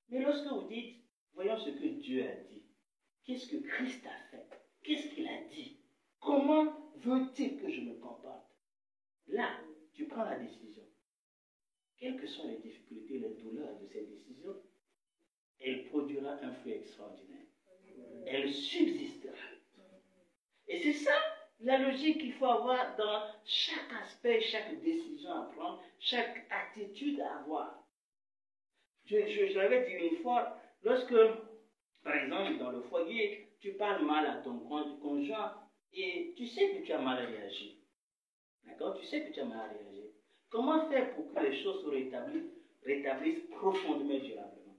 Mais lorsque vous dites, voyons ce que Dieu a dit, qu'est-ce que Christ a fait? Qu'est-ce qu'il a dit? Comment veut-il que je me comporte? Là, tu prends la décision. Quelles que soient les difficultés, les douleurs de cette décision, elle produira un fruit extraordinaire. Elle subsistera. Et c'est ça la logique qu'il faut avoir dans chaque aspect, chaque décision à prendre, chaque attitude à avoir. Je l'avais dit une fois, lorsque, par exemple, dans le foyer, tu parles mal à ton conjoint et tu sais que tu as mal réagi. D'accord? Tu sais que tu as mal réagi. Comment faire pour que les choses se rétablissent profondément et durablement?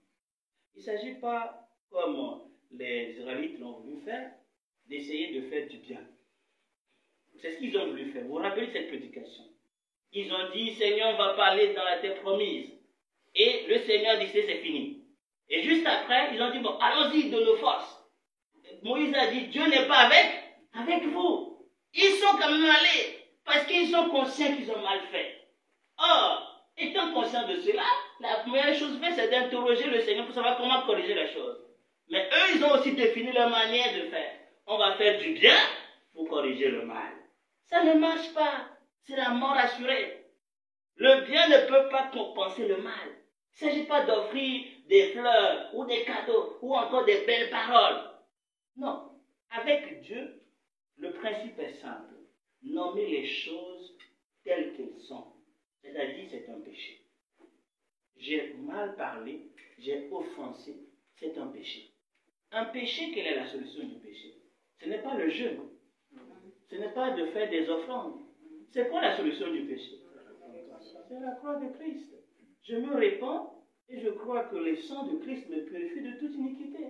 Il ne s'agit pas, comme les Israélites l'ont voulu faire, d'essayer de faire du bien. C'est ce qu'ils ont voulu faire. Vous vous rappelez de cette prédication? Ils ont dit, Seigneur, on va parler dans la terre promise. Et le Seigneur dit, c'est fini. Et juste après, ils ont dit, bon, allons-y de nos forces. Moïse a dit, Dieu n'est pas avec vous. Ils sont quand même allés, parce qu'ils sont conscients qu'ils ont mal fait. Or, étant conscients de cela, la première chose à faire, c'est d'interroger le Seigneur pour savoir comment corriger la chose. Mais eux, ils ont aussi défini leur manière de faire. On va faire du bien pour corriger le mal. Ça ne marche pas. C'est la mort assurée. Le bien ne peut pas compenser le mal. Il ne s'agit pas d'offrir des fleurs ou des cadeaux ou encore des belles paroles. Non. Avec Dieu, le principe est simple. Nommer les choses telles qu'elles sont. C'est-à-dire, c'est un péché. J'ai mal parlé, j'ai offensé, c'est un péché. Un péché, quelle est la solution du péché? Ce n'est pas le jeûne. Ce n'est pas de faire des offrandes. C'est quoi la solution du péché? C'est la croix de Christ. Je me répands et je crois que le sang de Christ me purifie de toute iniquité.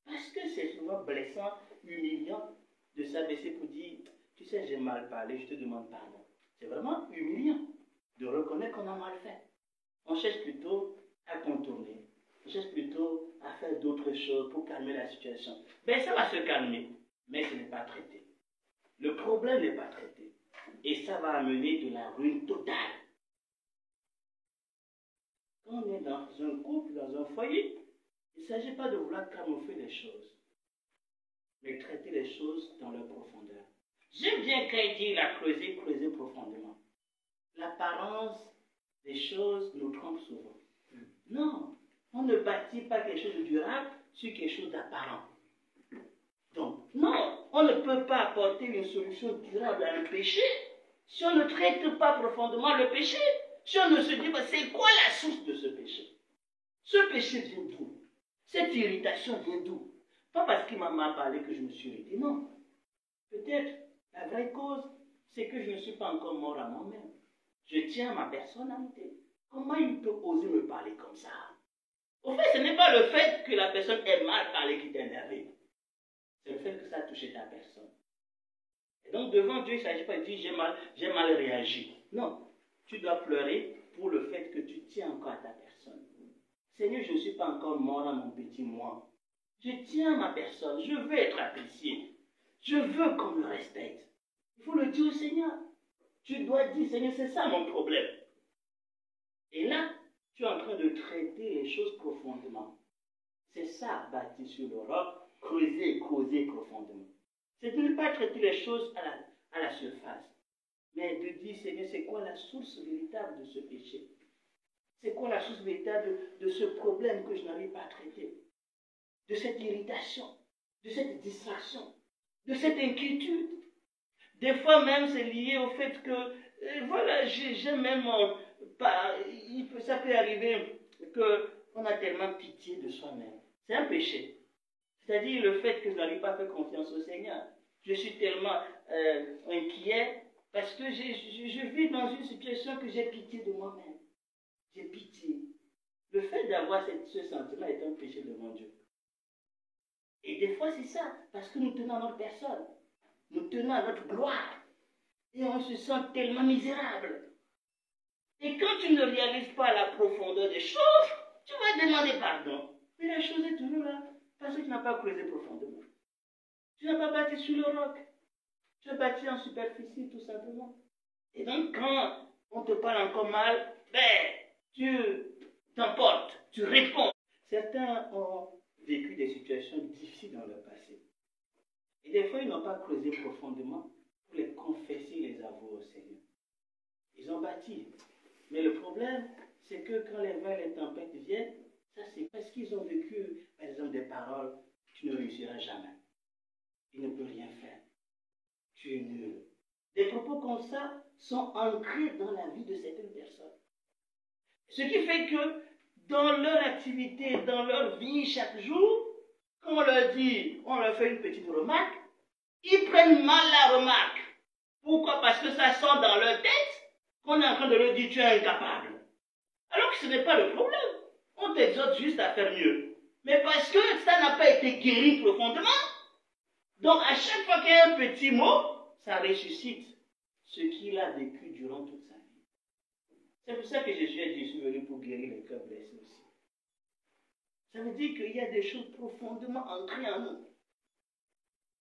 Parce que c'est souvent blessant, humiliant de s'abaisser pour dire, tu sais, j'ai mal parlé, je te demande pardon. C'est vraiment humiliant de reconnaître qu'on a mal fait. On cherche plutôt à contourner. On cherche plutôt à faire d'autres choses pour calmer la situation. Ben, ça va se calmer, mais ce n'est pas traité. Le problème n'est pas traité. Et ça va amener de la ruine totale. Quand on est dans un couple, dans un foyer, il ne s'agit pas de vouloir camoufler les choses, mais traiter les choses dans leur profondeur. J'aime bien quand il dit il a creusé profondément. L'apparence des choses nous trompe souvent. Non, on ne bâtit pas quelque chose de durable sur quelque chose d'apparent. Donc, non, on ne peut pas apporter une solution durable à un péché si on ne traite pas profondément le péché. Si on ne se dit pas, c'est quoi la source de ce péché? Ce péché vient d'où? Cette irritation vient d'où? Pas parce qu'il m'a mal parlé que je me suis irrité, non. Peut-être, la vraie cause, c'est que je ne suis pas encore mort à moi-même. Je tiens à ma personnalité. Comment il peut oser me parler comme ça? Au fait, ce n'est pas le fait que la personne ait mal parlé qui t'a énervé. C'est le fait que ça a touché ta personne. Et donc, devant Dieu, il ne s'agit pas de dire j'ai mal réagi. Non. Tu dois pleurer pour le fait que tu tiens encore à ta personne. Seigneur, je ne suis pas encore mort à mon petit moi. Je tiens à ma personne. Je veux être apprécié. Je veux qu'on me respecte. Il faut le dire au Seigneur. Tu dois dire, Seigneur, c'est ça mon problème. Et là, tu es en train de traiter les choses profondément. C'est ça, bâti sur le roc, creuser profondément. C'est de ne pas traiter les choses à la surface, mais de dire, Seigneur, c'est quoi la source véritable de ce péché? C'est quoi la source véritable de ce problème que je n'arrive pas à traiter? De cette irritation, de cette distraction, de cette inquiétude. Des fois même, c'est lié au fait que, voilà, j'ai même pas, ça peut arriver qu'on a tellement pitié de soi-même. C'est un péché. C'est-à-dire le fait que je n'arrive pas à faire confiance au Seigneur. Je suis tellement inquiet parce que je vis dans une situation que j'ai pitié de moi-même. J'ai pitié. Le fait d'avoir ce sentiment est un péché devant Dieu. Et des fois, c'est ça, parce que nous tenons à notre personne. Nous tenons à notre gloire. Et on se sent tellement misérable. Et quand tu ne réalises pas la profondeur des choses, tu vas demander pardon. Mais la chose est toujours là, parce que tu n'as pas creusé profondément. Tu n'as pas bâti sur le roc. Tu as bâti en superficie, tout simplement. Et donc, quand on te parle encore mal, tu t'emportes, tu réponds. Certains ont vécu des situations difficiles dans leur passé. Et des fois, ils n'ont pas creusé profondément pour les confesser, les avouer au Seigneur. Ils ont bâti. Mais le problème, c'est que quand les vents et les tempêtes viennent, ça c'est parce qu'ils ont vécu, par exemple, des paroles, tu ne réussiras jamais. Il ne peut rien faire. Tu es nul. Des propos comme ça sont ancrés dans la vie de certaines personnes. Ce qui fait que dans leur activité, dans leur vie chaque jour, quand on leur dit, on leur fait une petite remarque, ils prennent mal la remarque. Pourquoi? Parce que ça sent dans leur tête qu'on est en train de leur dire tu es incapable. Alors que ce n'est pas le problème. On t'exhorte juste à faire mieux. Mais parce que ça n'a pas été guéri profondément, donc à chaque fois qu'il y a un petit mot, ça ressuscite ce qu'il a vécu durant toute sa vie. C'est pour ça que Jésus a dit, je suis venu pour guérir les cœurs blessés aussi. Ça veut dire qu'il y a des choses profondément ancrées en nous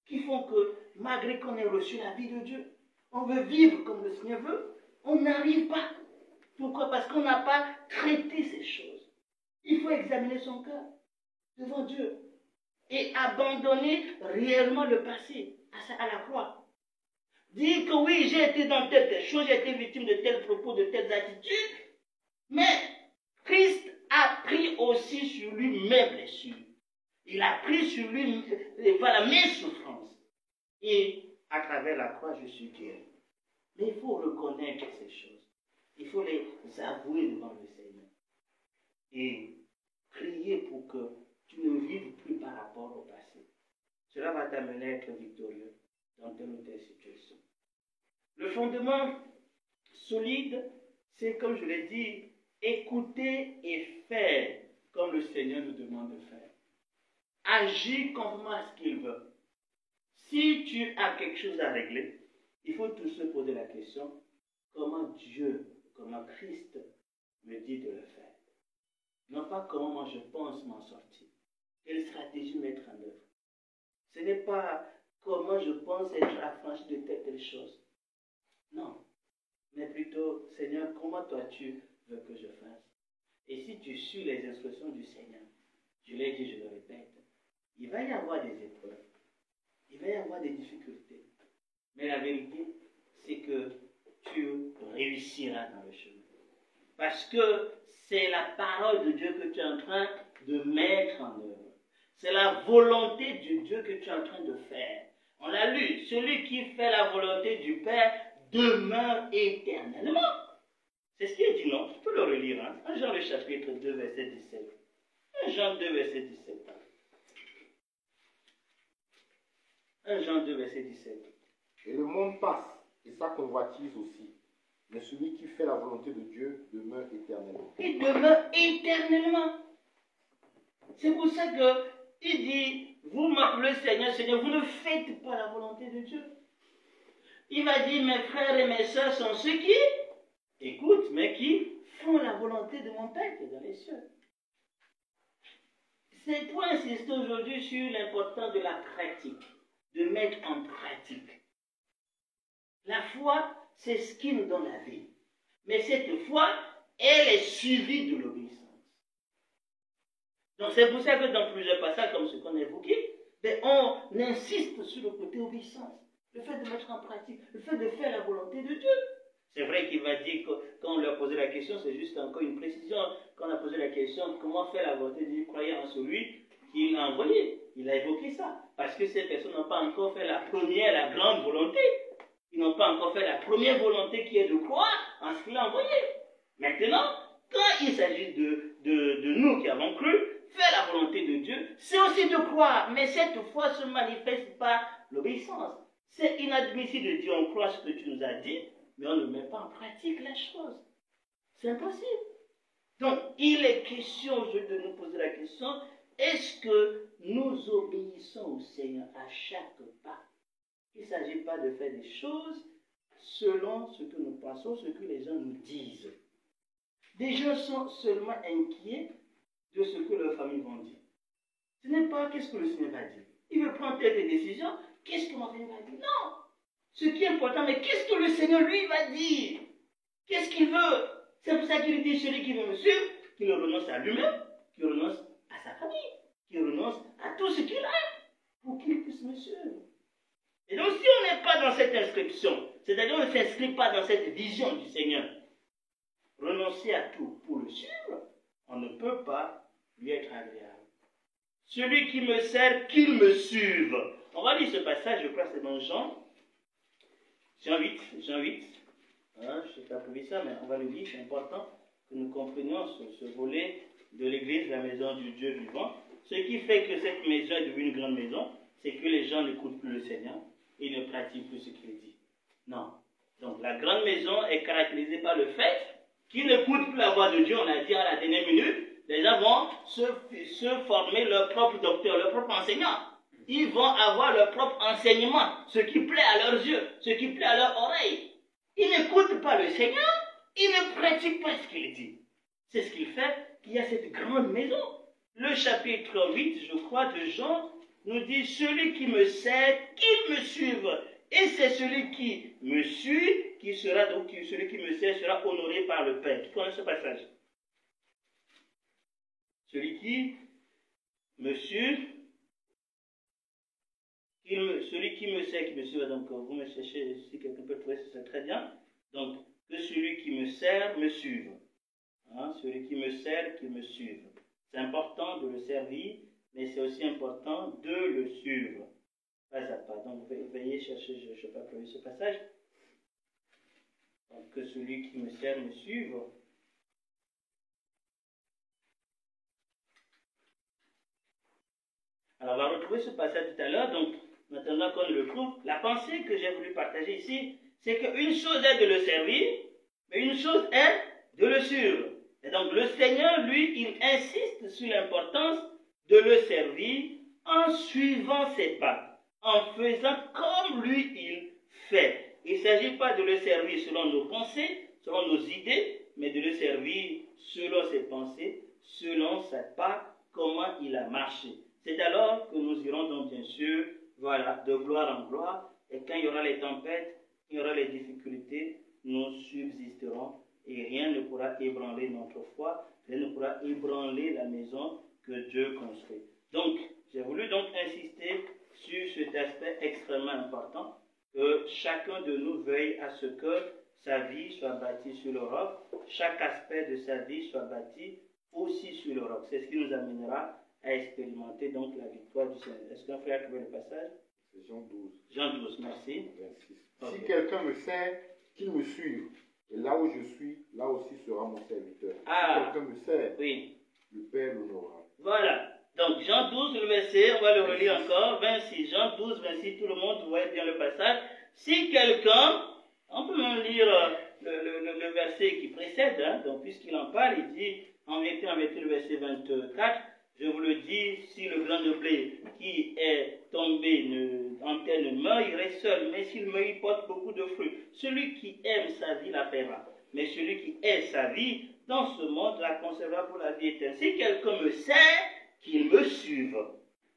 qui font que, malgré qu'on ait reçu la vie de Dieu, on veut vivre comme le Seigneur veut, on n'arrive pas. Pourquoi? Parce qu'on n'a pas traité ces choses. Il faut examiner son cœur devant Dieu et abandonner réellement le passé à la croix. Dire que oui, j'ai été dans telle chose, j'ai été victime de tels propos, de telles attitudes, mais Christ a pris aussi sur lui mes blessures. Il a pris sur lui voilà, mes souffrances. Et à travers la croix, je suis guéri. Mais il faut reconnaître ces choses. Il faut les avouer devant le Seigneur. Et prier pour que tu ne vives plus par rapport au passé. Cela va t'amener à être victorieux dans telle ou telle situation. Le fondement solide, c'est, comme je l'ai dit, écouter et faire comme le Seigneur nous demande de faire. Agir conformément à ce qu'il veut. Si tu as quelque chose à régler, il faut tous se poser la question, comment Dieu, comment Christ me dit de le faire. Non pas comment moi je pense m'en sortir. Quelle stratégie mettre en œuvre. Ce n'est pas comment je pense être affranchi de telle chose. Non. Mais plutôt, Seigneur, comment toi tu veux que je fasse? Et si tu suis les instructions du Seigneur, je l'ai dit, je le répète, il va y avoir des épreuves. Il va y avoir des difficultés. Mais la vérité, c'est que tu réussiras dans le chemin. Parce que c'est la parole de Dieu que tu es en train de mettre en œuvre. C'est la volonté de Dieu que tu es en train de faire. On l'a lu, celui qui fait la volonté du Père demeure éternellement. C'est ce qui est dit, non? Tu peux le relire, hein? 1 Jean le chapitre 2, verset 17. 1 Jean 2, verset 17. 1 Jean 2, verset 17. Et le monde passe, et sa convoitise aussi. Mais celui qui fait la volonté de Dieu demeure éternellement. Il demeure éternellement. C'est pour ça qu'il dit, vous m'appelez Seigneur, Seigneur, vous ne faites pas la volonté de Dieu. Il va dire, mes frères et mes sœurs sont ceux qui écoutent, mais qui font la volonté de mon Père qui est dans les cieux. C'est pour insister aujourd'hui sur l'importance de la pratique, de mettre en pratique. La foi, c'est ce qui nous donne la vie. Mais cette foi, elle est suivie de l'obéissance. Donc c'est pour ça que dans plusieurs passages, comme ce qu'on a évoqué, on insiste sur le côté obéissance. Le fait de mettre en pratique, le fait de faire la volonté de Dieu. C'est vrai qu'il va dire que quand on lui a posé la question, c'est juste encore une précision. Quand on a posé la question, comment faire la volonté de Dieu, croyant en celui qui l'a envoyé. Il a évoqué ça. Parce que ces personnes n'ont pas encore fait la première, la grande volonté. Ils n'ont pas encore fait la première volonté qui est de croire en ce qu'il a envoyé. Maintenant, quand il s'agit de nous qui avons cru, faire la volonté de Dieu, c'est aussi de croire. Mais cette foi se manifeste par l'obéissance. C'est inadmissible de dire on croit ce que tu nous as dit, mais on ne met pas en pratique la chose. C'est impossible. Donc, il est question aujourd'hui de nous poser la question, est-ce que nous obéissons au Seigneur à chaque pas? Il ne s'agit pas de faire des choses selon ce que nous pensons, ce que les gens nous disent. Des gens sont seulement inquiets de ce que leurs familles vont dire. Ce n'est pas qu'est-ce que le Seigneur va dire. Il veut prendre telle décision, qu'est-ce que ma famille va dire? Non! Ce qui est important, mais qu'est-ce que le Seigneur lui va dire? Qu'est-ce qu'il veut? C'est pour ça qu'il dit celui qui veut me suivre, qu'il renonce à lui-même, qu'il renonce à sa famille, qu'il renonce à tout ce qu'il a pour qu'il puisse me suivre. Et donc, si on n'est pas dans cette inscription, c'est-à-dire on ne s'inscrit pas dans cette vision du Seigneur, renoncer à tout pour le suivre, on ne peut pas lui être agréable. Celui qui me sert, qu'il me suive. On va lire ce passage, je crois que c'est dans Jean 8. Hein, je n'ai pas trouvé ça, mais on va le lire, c'est important que nous comprenions ce volet de l'église, la maison du Dieu vivant. Ce qui fait que cette maison est devenue une grande maison, c'est que les gens n'écoutent plus le Seigneur et ne pratiquent plus ce qu'il dit. Non. Donc la grande maison est caractérisée par le fait qu'ils n'écoutent plus la voix de Dieu. On a dit à la dernière minute, les gens vont se former leur propre docteur, leur propre enseignant. Ils vont avoir leur propre enseignement, ce qui plaît à leurs yeux, ce qui plaît à leurs oreilles. Ils n'écoutent pas le Seigneur, ils ne pratiquent pas ce qu'il dit. C'est ce qui fait qu'il y a cette grande maison. Le chapitre 8, je crois, de Jean, nous dit, celui qui me sert, qu'il me suive. Et c'est celui qui me suit, qui sera donc, celui qui me sert sera honoré par le Père. Qui connaît ce passage? Celui qui me suit, celui qui me sert, qui me suit. Donc, vous me cherchez, si quelqu'un peut trouver, c'est très bien. Donc, que celui qui me sert me suive. Hein, celui qui me sert, qui me suive. C'est important de le servir, mais c'est aussi important de le suivre. Pas à pas. Donc, veuillez chercher, je ne sais pas trouver ce passage. Donc, que celui qui me sert me suive. Alors, on va retrouver ce passage tout à l'heure. Donc, maintenant qu'on le trouve, la pensée que j'ai voulu partager ici, c'est qu'une chose est de le servir, mais une chose est de le suivre. Et donc, le Seigneur, lui, il insiste sur l'importance de le servir en suivant ses pas, en faisant comme lui, il fait. Il ne s'agit pas de le servir selon nos pensées, selon nos idées, mais de le servir selon ses pensées, selon ses pas, comment il a marché. C'est alors que nous irons donc, bien sûr, voilà, de gloire en gloire, et quand il y aura les tempêtes, il y aura les difficultés, nous subsisterons, et rien ne pourra ébranler notre foi, rien ne pourra ébranler la maison que Dieu construit. Donc, j'ai voulu donc insister sur cet aspect extrêmement important, que chacun de nous veille à ce que sa vie soit bâtie sur le roc, chaque aspect de sa vie soit bâti aussi sur le roc. C'est ce qui nous amènera à expérimenter donc la victoire du Seigneur. Est-ce qu'un frère a trouvé le passage? C'est Jean 12. Jean 12, merci. 26. Okay. Si quelqu'un me sert, qu'il me suive. Et là où je suis, là aussi sera mon serviteur. Ah, si quelqu'un me sert, oui. Le Père l'honorera. Voilà. Donc Jean 12, le verset, on va le relire encore. 26, Jean 12, 26, tout le monde, vous voyez bien le passage. Si quelqu'un, on peut même lire le verset qui précède, hein, donc puisqu'il en parle, il dit, en vérité, le verset 24, je vous le dis, si le grain de blé qui est tombé en terre ne meurt, il reste seul. Mais s'il meurt, il porte beaucoup de fruits. Celui qui aime sa vie la paiera. Mais celui qui hait sa vie, dans ce monde, la conservera pour la vie éternelle. Si quelqu'un me sert, qu'il me suive.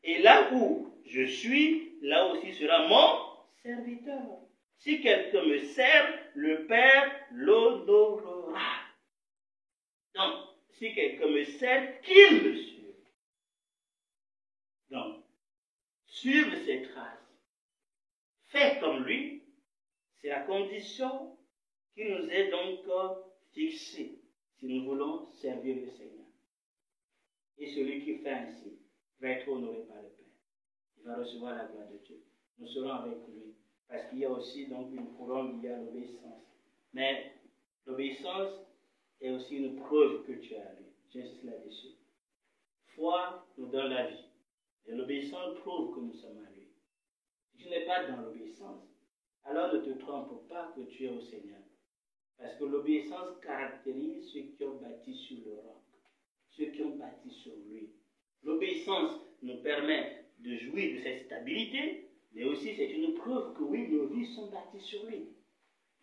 Et là où je suis, là aussi sera mon serviteur. Si quelqu'un me sert, le Père l'honorera. Donc, si quelqu'un me sert, qu'il me suive. Donc, suivre ses traces, faire comme lui, c'est la condition qui nous est donc fixée si nous voulons servir le Seigneur. Et celui qui fait ainsi va être honoré par le Père. Il va recevoir la gloire de Dieu. Nous serons avec lui. Parce qu'il y a aussi donc une couronne liée à l'obéissance. Mais l'obéissance est aussi une preuve que tu as à lui. J'insiste là-dessus. Foi nous donne la vie. Et l'obéissance prouve que nous sommes à lui. Si tu n'es pas dans l'obéissance, alors ne te trompe pas que tu es au Seigneur. Parce que l'obéissance caractérise ceux qui ont bâti sur le roc, ceux qui ont bâti sur lui. L'obéissance nous permet de jouir de cette stabilité, mais aussi c'est une preuve que oui, nos vies sont bâties sur lui.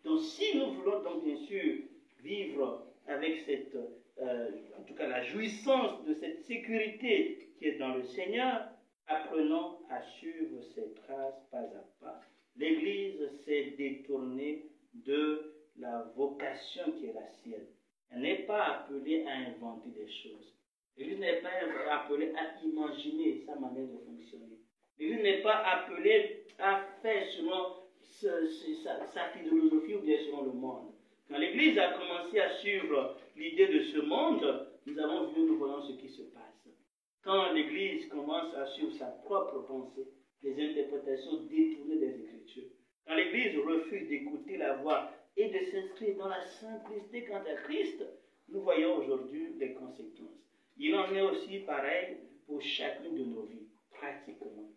Donc si nous voulons donc bien sûr vivre avec cette, en tout cas la jouissance de cette sécurité qui est dans le Seigneur, apprenons à suivre ses traces pas à pas. L'Église s'est détournée de la vocation qui est la sienne. Elle n'est pas appelée à inventer des choses. L'Église n'est pas appelée à imaginer sa manière de fonctionner. L'Église n'est pas appelée à faire selon sa philosophie ou bien selon le monde. Quand l'Église a commencé à suivre l'idée de ce monde, nous voyons ce qui se passe. Quand l'Église commence à suivre sa propre pensée, les interprétations détournées des Écritures, quand l'Église refuse d'écouter la voix et de s'inscrire dans la simplicité quant à Christ, nous voyons aujourd'hui les conséquences. Il en est aussi pareil pour chacune de nos vies, pratiquement.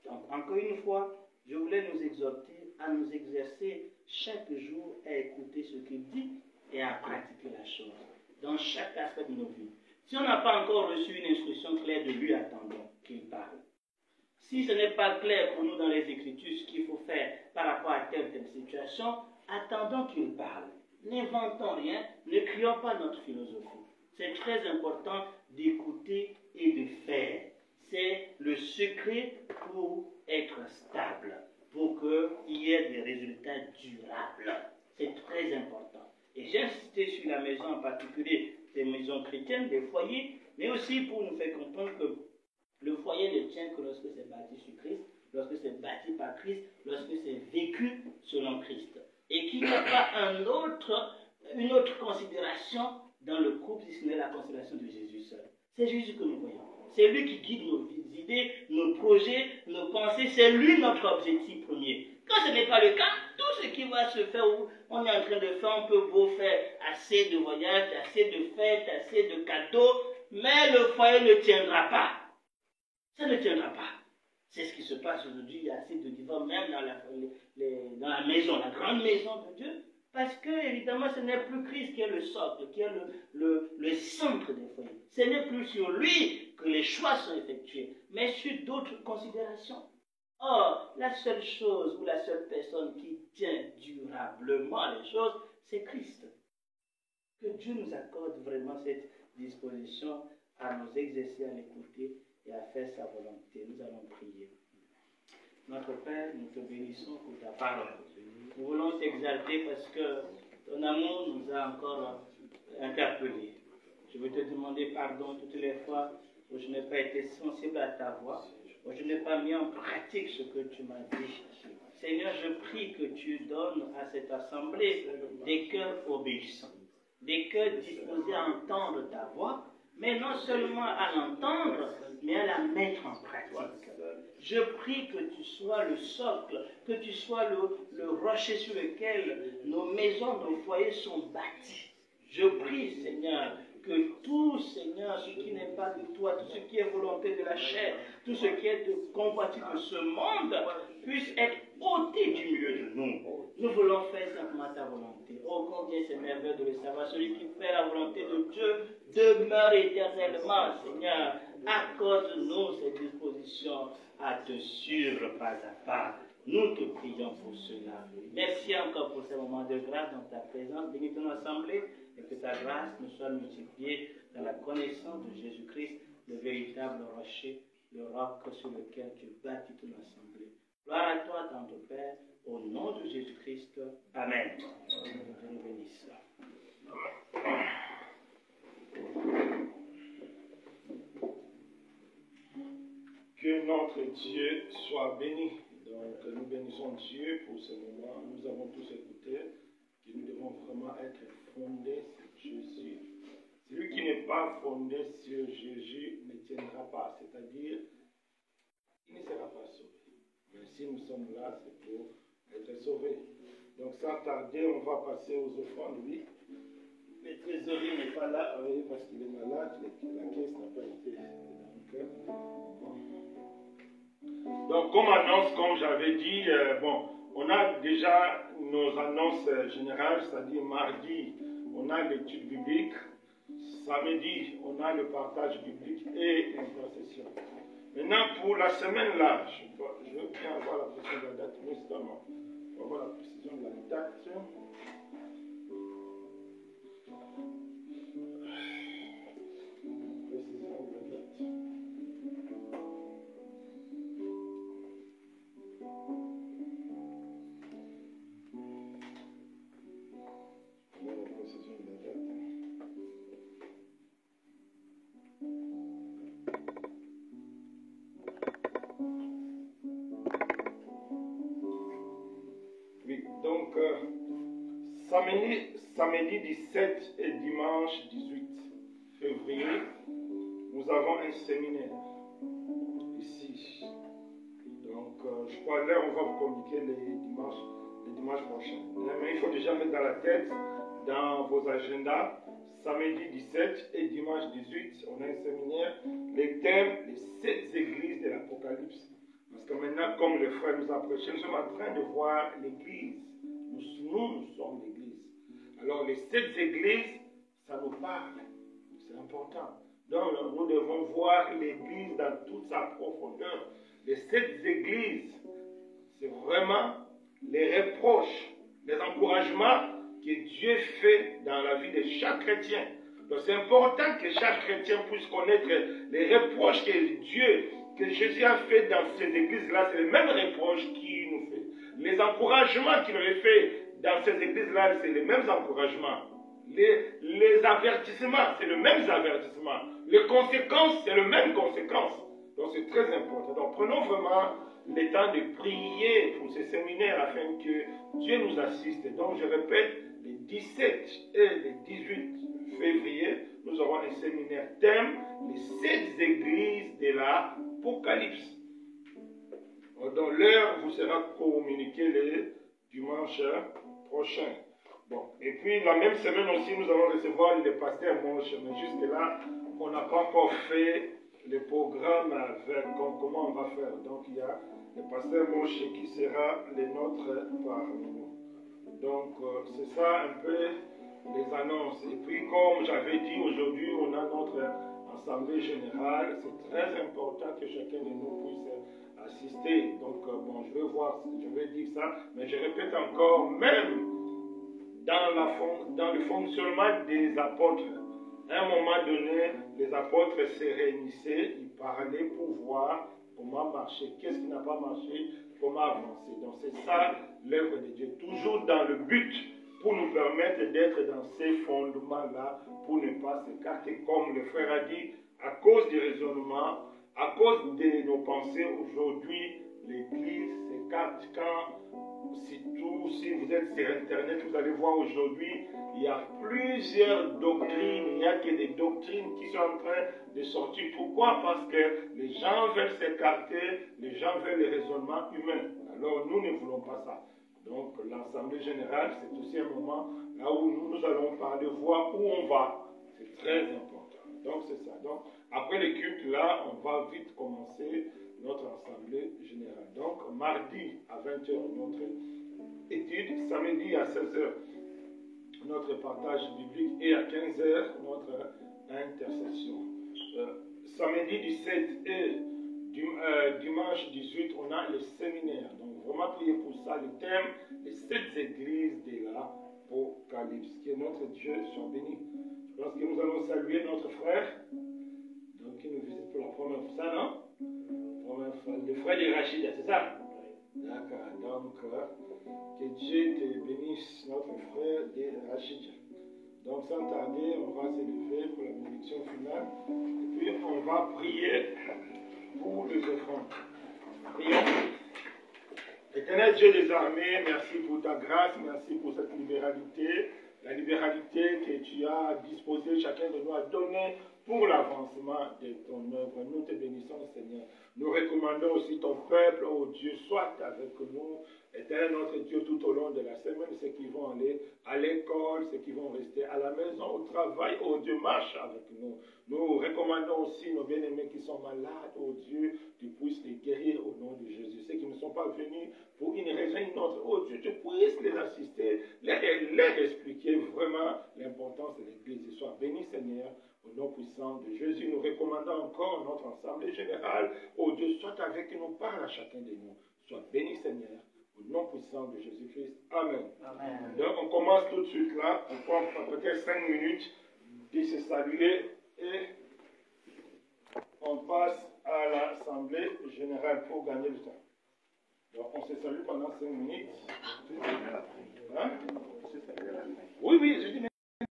Donc, encore une fois, je voulais nous exhorter à nous exercer chaque jour à écouter ce qu'il dit et à pratiquer la chose dans chaque aspect de nos vies. Si on n'a pas encore reçu une instruction claire de lui, attendons qu'il parle. Si ce n'est pas clair pour nous dans les Écritures ce qu'il faut faire par rapport à telle ou telle situation, attendons qu'il parle. N'inventons rien, ne crions pas notre philosophie. C'est très important d'écouter et de faire. C'est le secret pour être stable, pour qu'il y ait des résultats durables. C'est très important. Et j'ai insisté sur la maison en particulier, des maisons chrétiennes, des foyers, mais aussi pour nous faire comprendre que le foyer ne tient que lorsque c'est bâti sur Christ, lorsque c'est bâti par Christ, lorsque c'est vécu selon Christ. Et qu'il n'y a pas une autre considération dans le couple, si ce n'est la considération de Jésus seul. C'est Jésus que nous voyons. C'est lui qui guide nos idées, nos projets, nos pensées. C'est lui notre objectif premier. Quand ce n'est pas le cas, tout ce qui va se faire, on est en train de faire, on peut beau faire assez de voyages, assez de fêtes, assez de cadeaux, mais le foyer ne tiendra pas. Ça ne tiendra pas. C'est ce qui se passe aujourd'hui. Il y a assez de divorces, même dans la maison, la grande maison de Dieu. Parce que, évidemment, ce n'est plus Christ qui est le socle, qui est le centre des foyers. Ce n'est plus sur lui que les choix sont effectués, mais sur d'autres considérations. Or, la seule chose ou la seule personne qui tient durablement les choses, c'est Christ. Que Dieu nous accorde vraiment cette disposition à nous exercer, à l'écouter et à faire sa volonté. Nous allons prier. Notre Père, nous te bénissons pour ta parole. Nous voulons t'exalter parce que ton amour nous a encore interpellés. Je veux te demander pardon toutes les fois où je n'ai pas été sensible à ta voix, où je n'ai pas mis en pratique ce que tu m'as dit. Seigneur, je prie que tu donnes à cette assemblée des cœurs obéissants, des cœurs disposés à entendre ta voix, mais non seulement à l'entendre, mais à la mettre en pratique. Je prie que tu sois le socle, que tu sois le rocher sur lequel nos maisons, nos foyers sont bâtis. Je prie, Seigneur, que tout, Seigneur, ce qui n'est pas de toi, tout ce qui est volonté de la chair, tout ce qui est de convoitise de ce monde, puisse être ôté du milieu de nous. Nous voulons faire simplement ta volonté. Oh, combien c'est merveilleux de le savoir. Celui qui fait la volonté de Dieu demeure éternellement, Seigneur. Accorde-nous cette disposition à te suivre pas à pas. Nous te prions pour cela. Merci encore pour ces moments de grâce dans ta présence. Bénis ton assemblée et que ta grâce nous soit multipliée dans la connaissance de Jésus-Christ, le véritable rocher, le roc sur lequel tu bâtis ton assemblée. Gloire à toi, tant de Père, au nom de Jésus-Christ. Amen. Dieu nous bénisse. Que notre Dieu soit béni. Donc, nous bénissons Dieu pour ce moment. Nous avons tous écouté que nous devons vraiment être fondés sur Jésus. Celui qui n'est pas fondé sur Jésus ne tiendra pas, c'est-à-dire, il ne sera pas sauvé. Mais si nous sommes là, c'est pour être sauvés. Donc, sans tarder, on va passer aux offrandes, oui. Le trésorier n'est pas là. Oui, parce qu'il est malade, la caisse n'a pas été. Donc, comme annonce, comme j'avais dit, on a déjà nos annonces générales, c'est-à-dire mardi, on a l'étude biblique, samedi, on a le partage biblique et l'intercession. Maintenant, pour la semaine là, je veux bien avoir la précision de la date, justement. On va voir la précision de la date. Samedi 17 et dimanche 18 février, nous avons un séminaire ici. Donc, je crois là, on va vous communiquer les dimanches prochains. Mais il faut déjà mettre dans la tête, dans vos agendas, samedi 17 et dimanche 18, on a un séminaire, les thèmes des 7 églises de l'Apocalypse. Parce que maintenant, comme le frère nous a prêché, nous sommes en train de voir l'église. Nous sommes l'église. Alors, les 7 églises, ça nous parle. C'est important. Donc, nous devons voir l'église dans toute sa profondeur. les 7 églises, c'est vraiment les reproches, les encouragements que Dieu fait dans la vie de chaque chrétien. Donc c'est important que chaque chrétien puisse connaître les reproches que Jésus a fait dans ces églises-là. C'est les mêmes reproches qu'il nous fait. Les encouragements qu'il avait fait dans ces églises-là, c'est les mêmes encouragements. Les avertissements, c'est les mêmes avertissements. Les conséquences, c'est les mêmes conséquences. Donc c'est très important. Donc prenons vraiment le temps de prier pour ces séminaires afin que Dieu nous assiste. Donc je répète, les 17 et les 18 février, nous aurons un séminaire thème, les 7 églises de l'Apocalypse. Dans l'heure vous sera communiqué le dimanche prochain. Bon. Et puis la même semaine aussi, nous allons recevoir le pasteur Monche. Mais jusque-là, on n'a pas encore fait le programme avec comment on va faire. Donc il y a le pasteur Monche qui sera le nôtre par nous. Donc c'est ça un peu les annonces. Et puis comme j'avais dit aujourd'hui, on a notre assemblée générale. C'est très important que chacun de nous puisse assister. Donc bon, je vais dire ça, mais je répète encore, même dans le fonctionnement des apôtres, à un moment donné, les apôtres se réunissaient, ils parlaient pour voir comment marcher, qu'est-ce qui n'a pas marché, comment avancer. Donc c'est ça l'œuvre de Dieu, toujours dans le but pour nous permettre d'être dans ces fondements-là, pour ne pas s'écarter, comme le frère a dit, à cause du raisonnement, à cause de nos pensées. Aujourd'hui, l'Église s'écarte surtout si vous êtes sur Internet, vous allez voir aujourd'hui, il y a plusieurs doctrines, il n'y a que des doctrines qui sont en train de sortir. Pourquoi? Parce que les gens veulent s'écarter, les gens veulent les raisonnements humains. Alors nous ne voulons pas ça. Donc l'Assemblée générale, c'est aussi un moment là où nous allons parler, voir où on va. C'est très important. Donc c'est ça. Donc après les cultes là, on va vite commencer notre Assemblée générale. Donc mardi à 20h, notre étude, samedi à 16h, notre partage biblique et à 15h, notre intercession. Samedi 17 et dimanche 18, on a le séminaire. Donc vraiment priez pour ça, le thème, les 7 églises de l'Apocalypse. Que notre Dieu soit béni. Je pense que nous allons saluer notre frère, donc qui nous visite pour la première fois, ça non? Le frère de Rachida, c'est ça? D'accord, donc que Dieu te bénisse, notre frère de Rachida. Donc sans tarder, on va s'élever pour la bénédiction finale, et puis on va prier pour les offrandes. Prions. Éternel Dieu des armées, merci pour ta grâce, merci pour cette libéralité, la libéralité que tu as disposée, chacun de nous a donné pour l'avancement de ton œuvre. Nous te bénissons, Seigneur. Nous recommandons aussi ton peuple, oh Dieu, soit avec nous, éternel notre Dieu, tout au long de la semaine, ceux qui vont aller à l'école, ceux qui vont rester à la maison, au travail, oh Dieu, marche avec nous. Nous recommandons aussi nos bien-aimés qui sont malades, oh Dieu, tu puisses les guérir au nom de Jésus. Ceux qui ne sont pas venus pour une raison ou une autre, oh Dieu, tu puisses les assister, leur expliquer vraiment l'importance de l'Église. Sois béni, Seigneur. Au nom puissant de Jésus, nous recommandons encore notre assemblée générale. Oh Dieu, sois avec nous, parle à chacun de nous. Sois béni, Seigneur, au nom puissant de Jésus-Christ. Amen. Amen. Donc, on commence tout de suite là. On prend peut-être 5 minutes de se saluer et on passe à l'assemblée générale pour gagner du temps. Donc, on se salue pendant 5 minutes.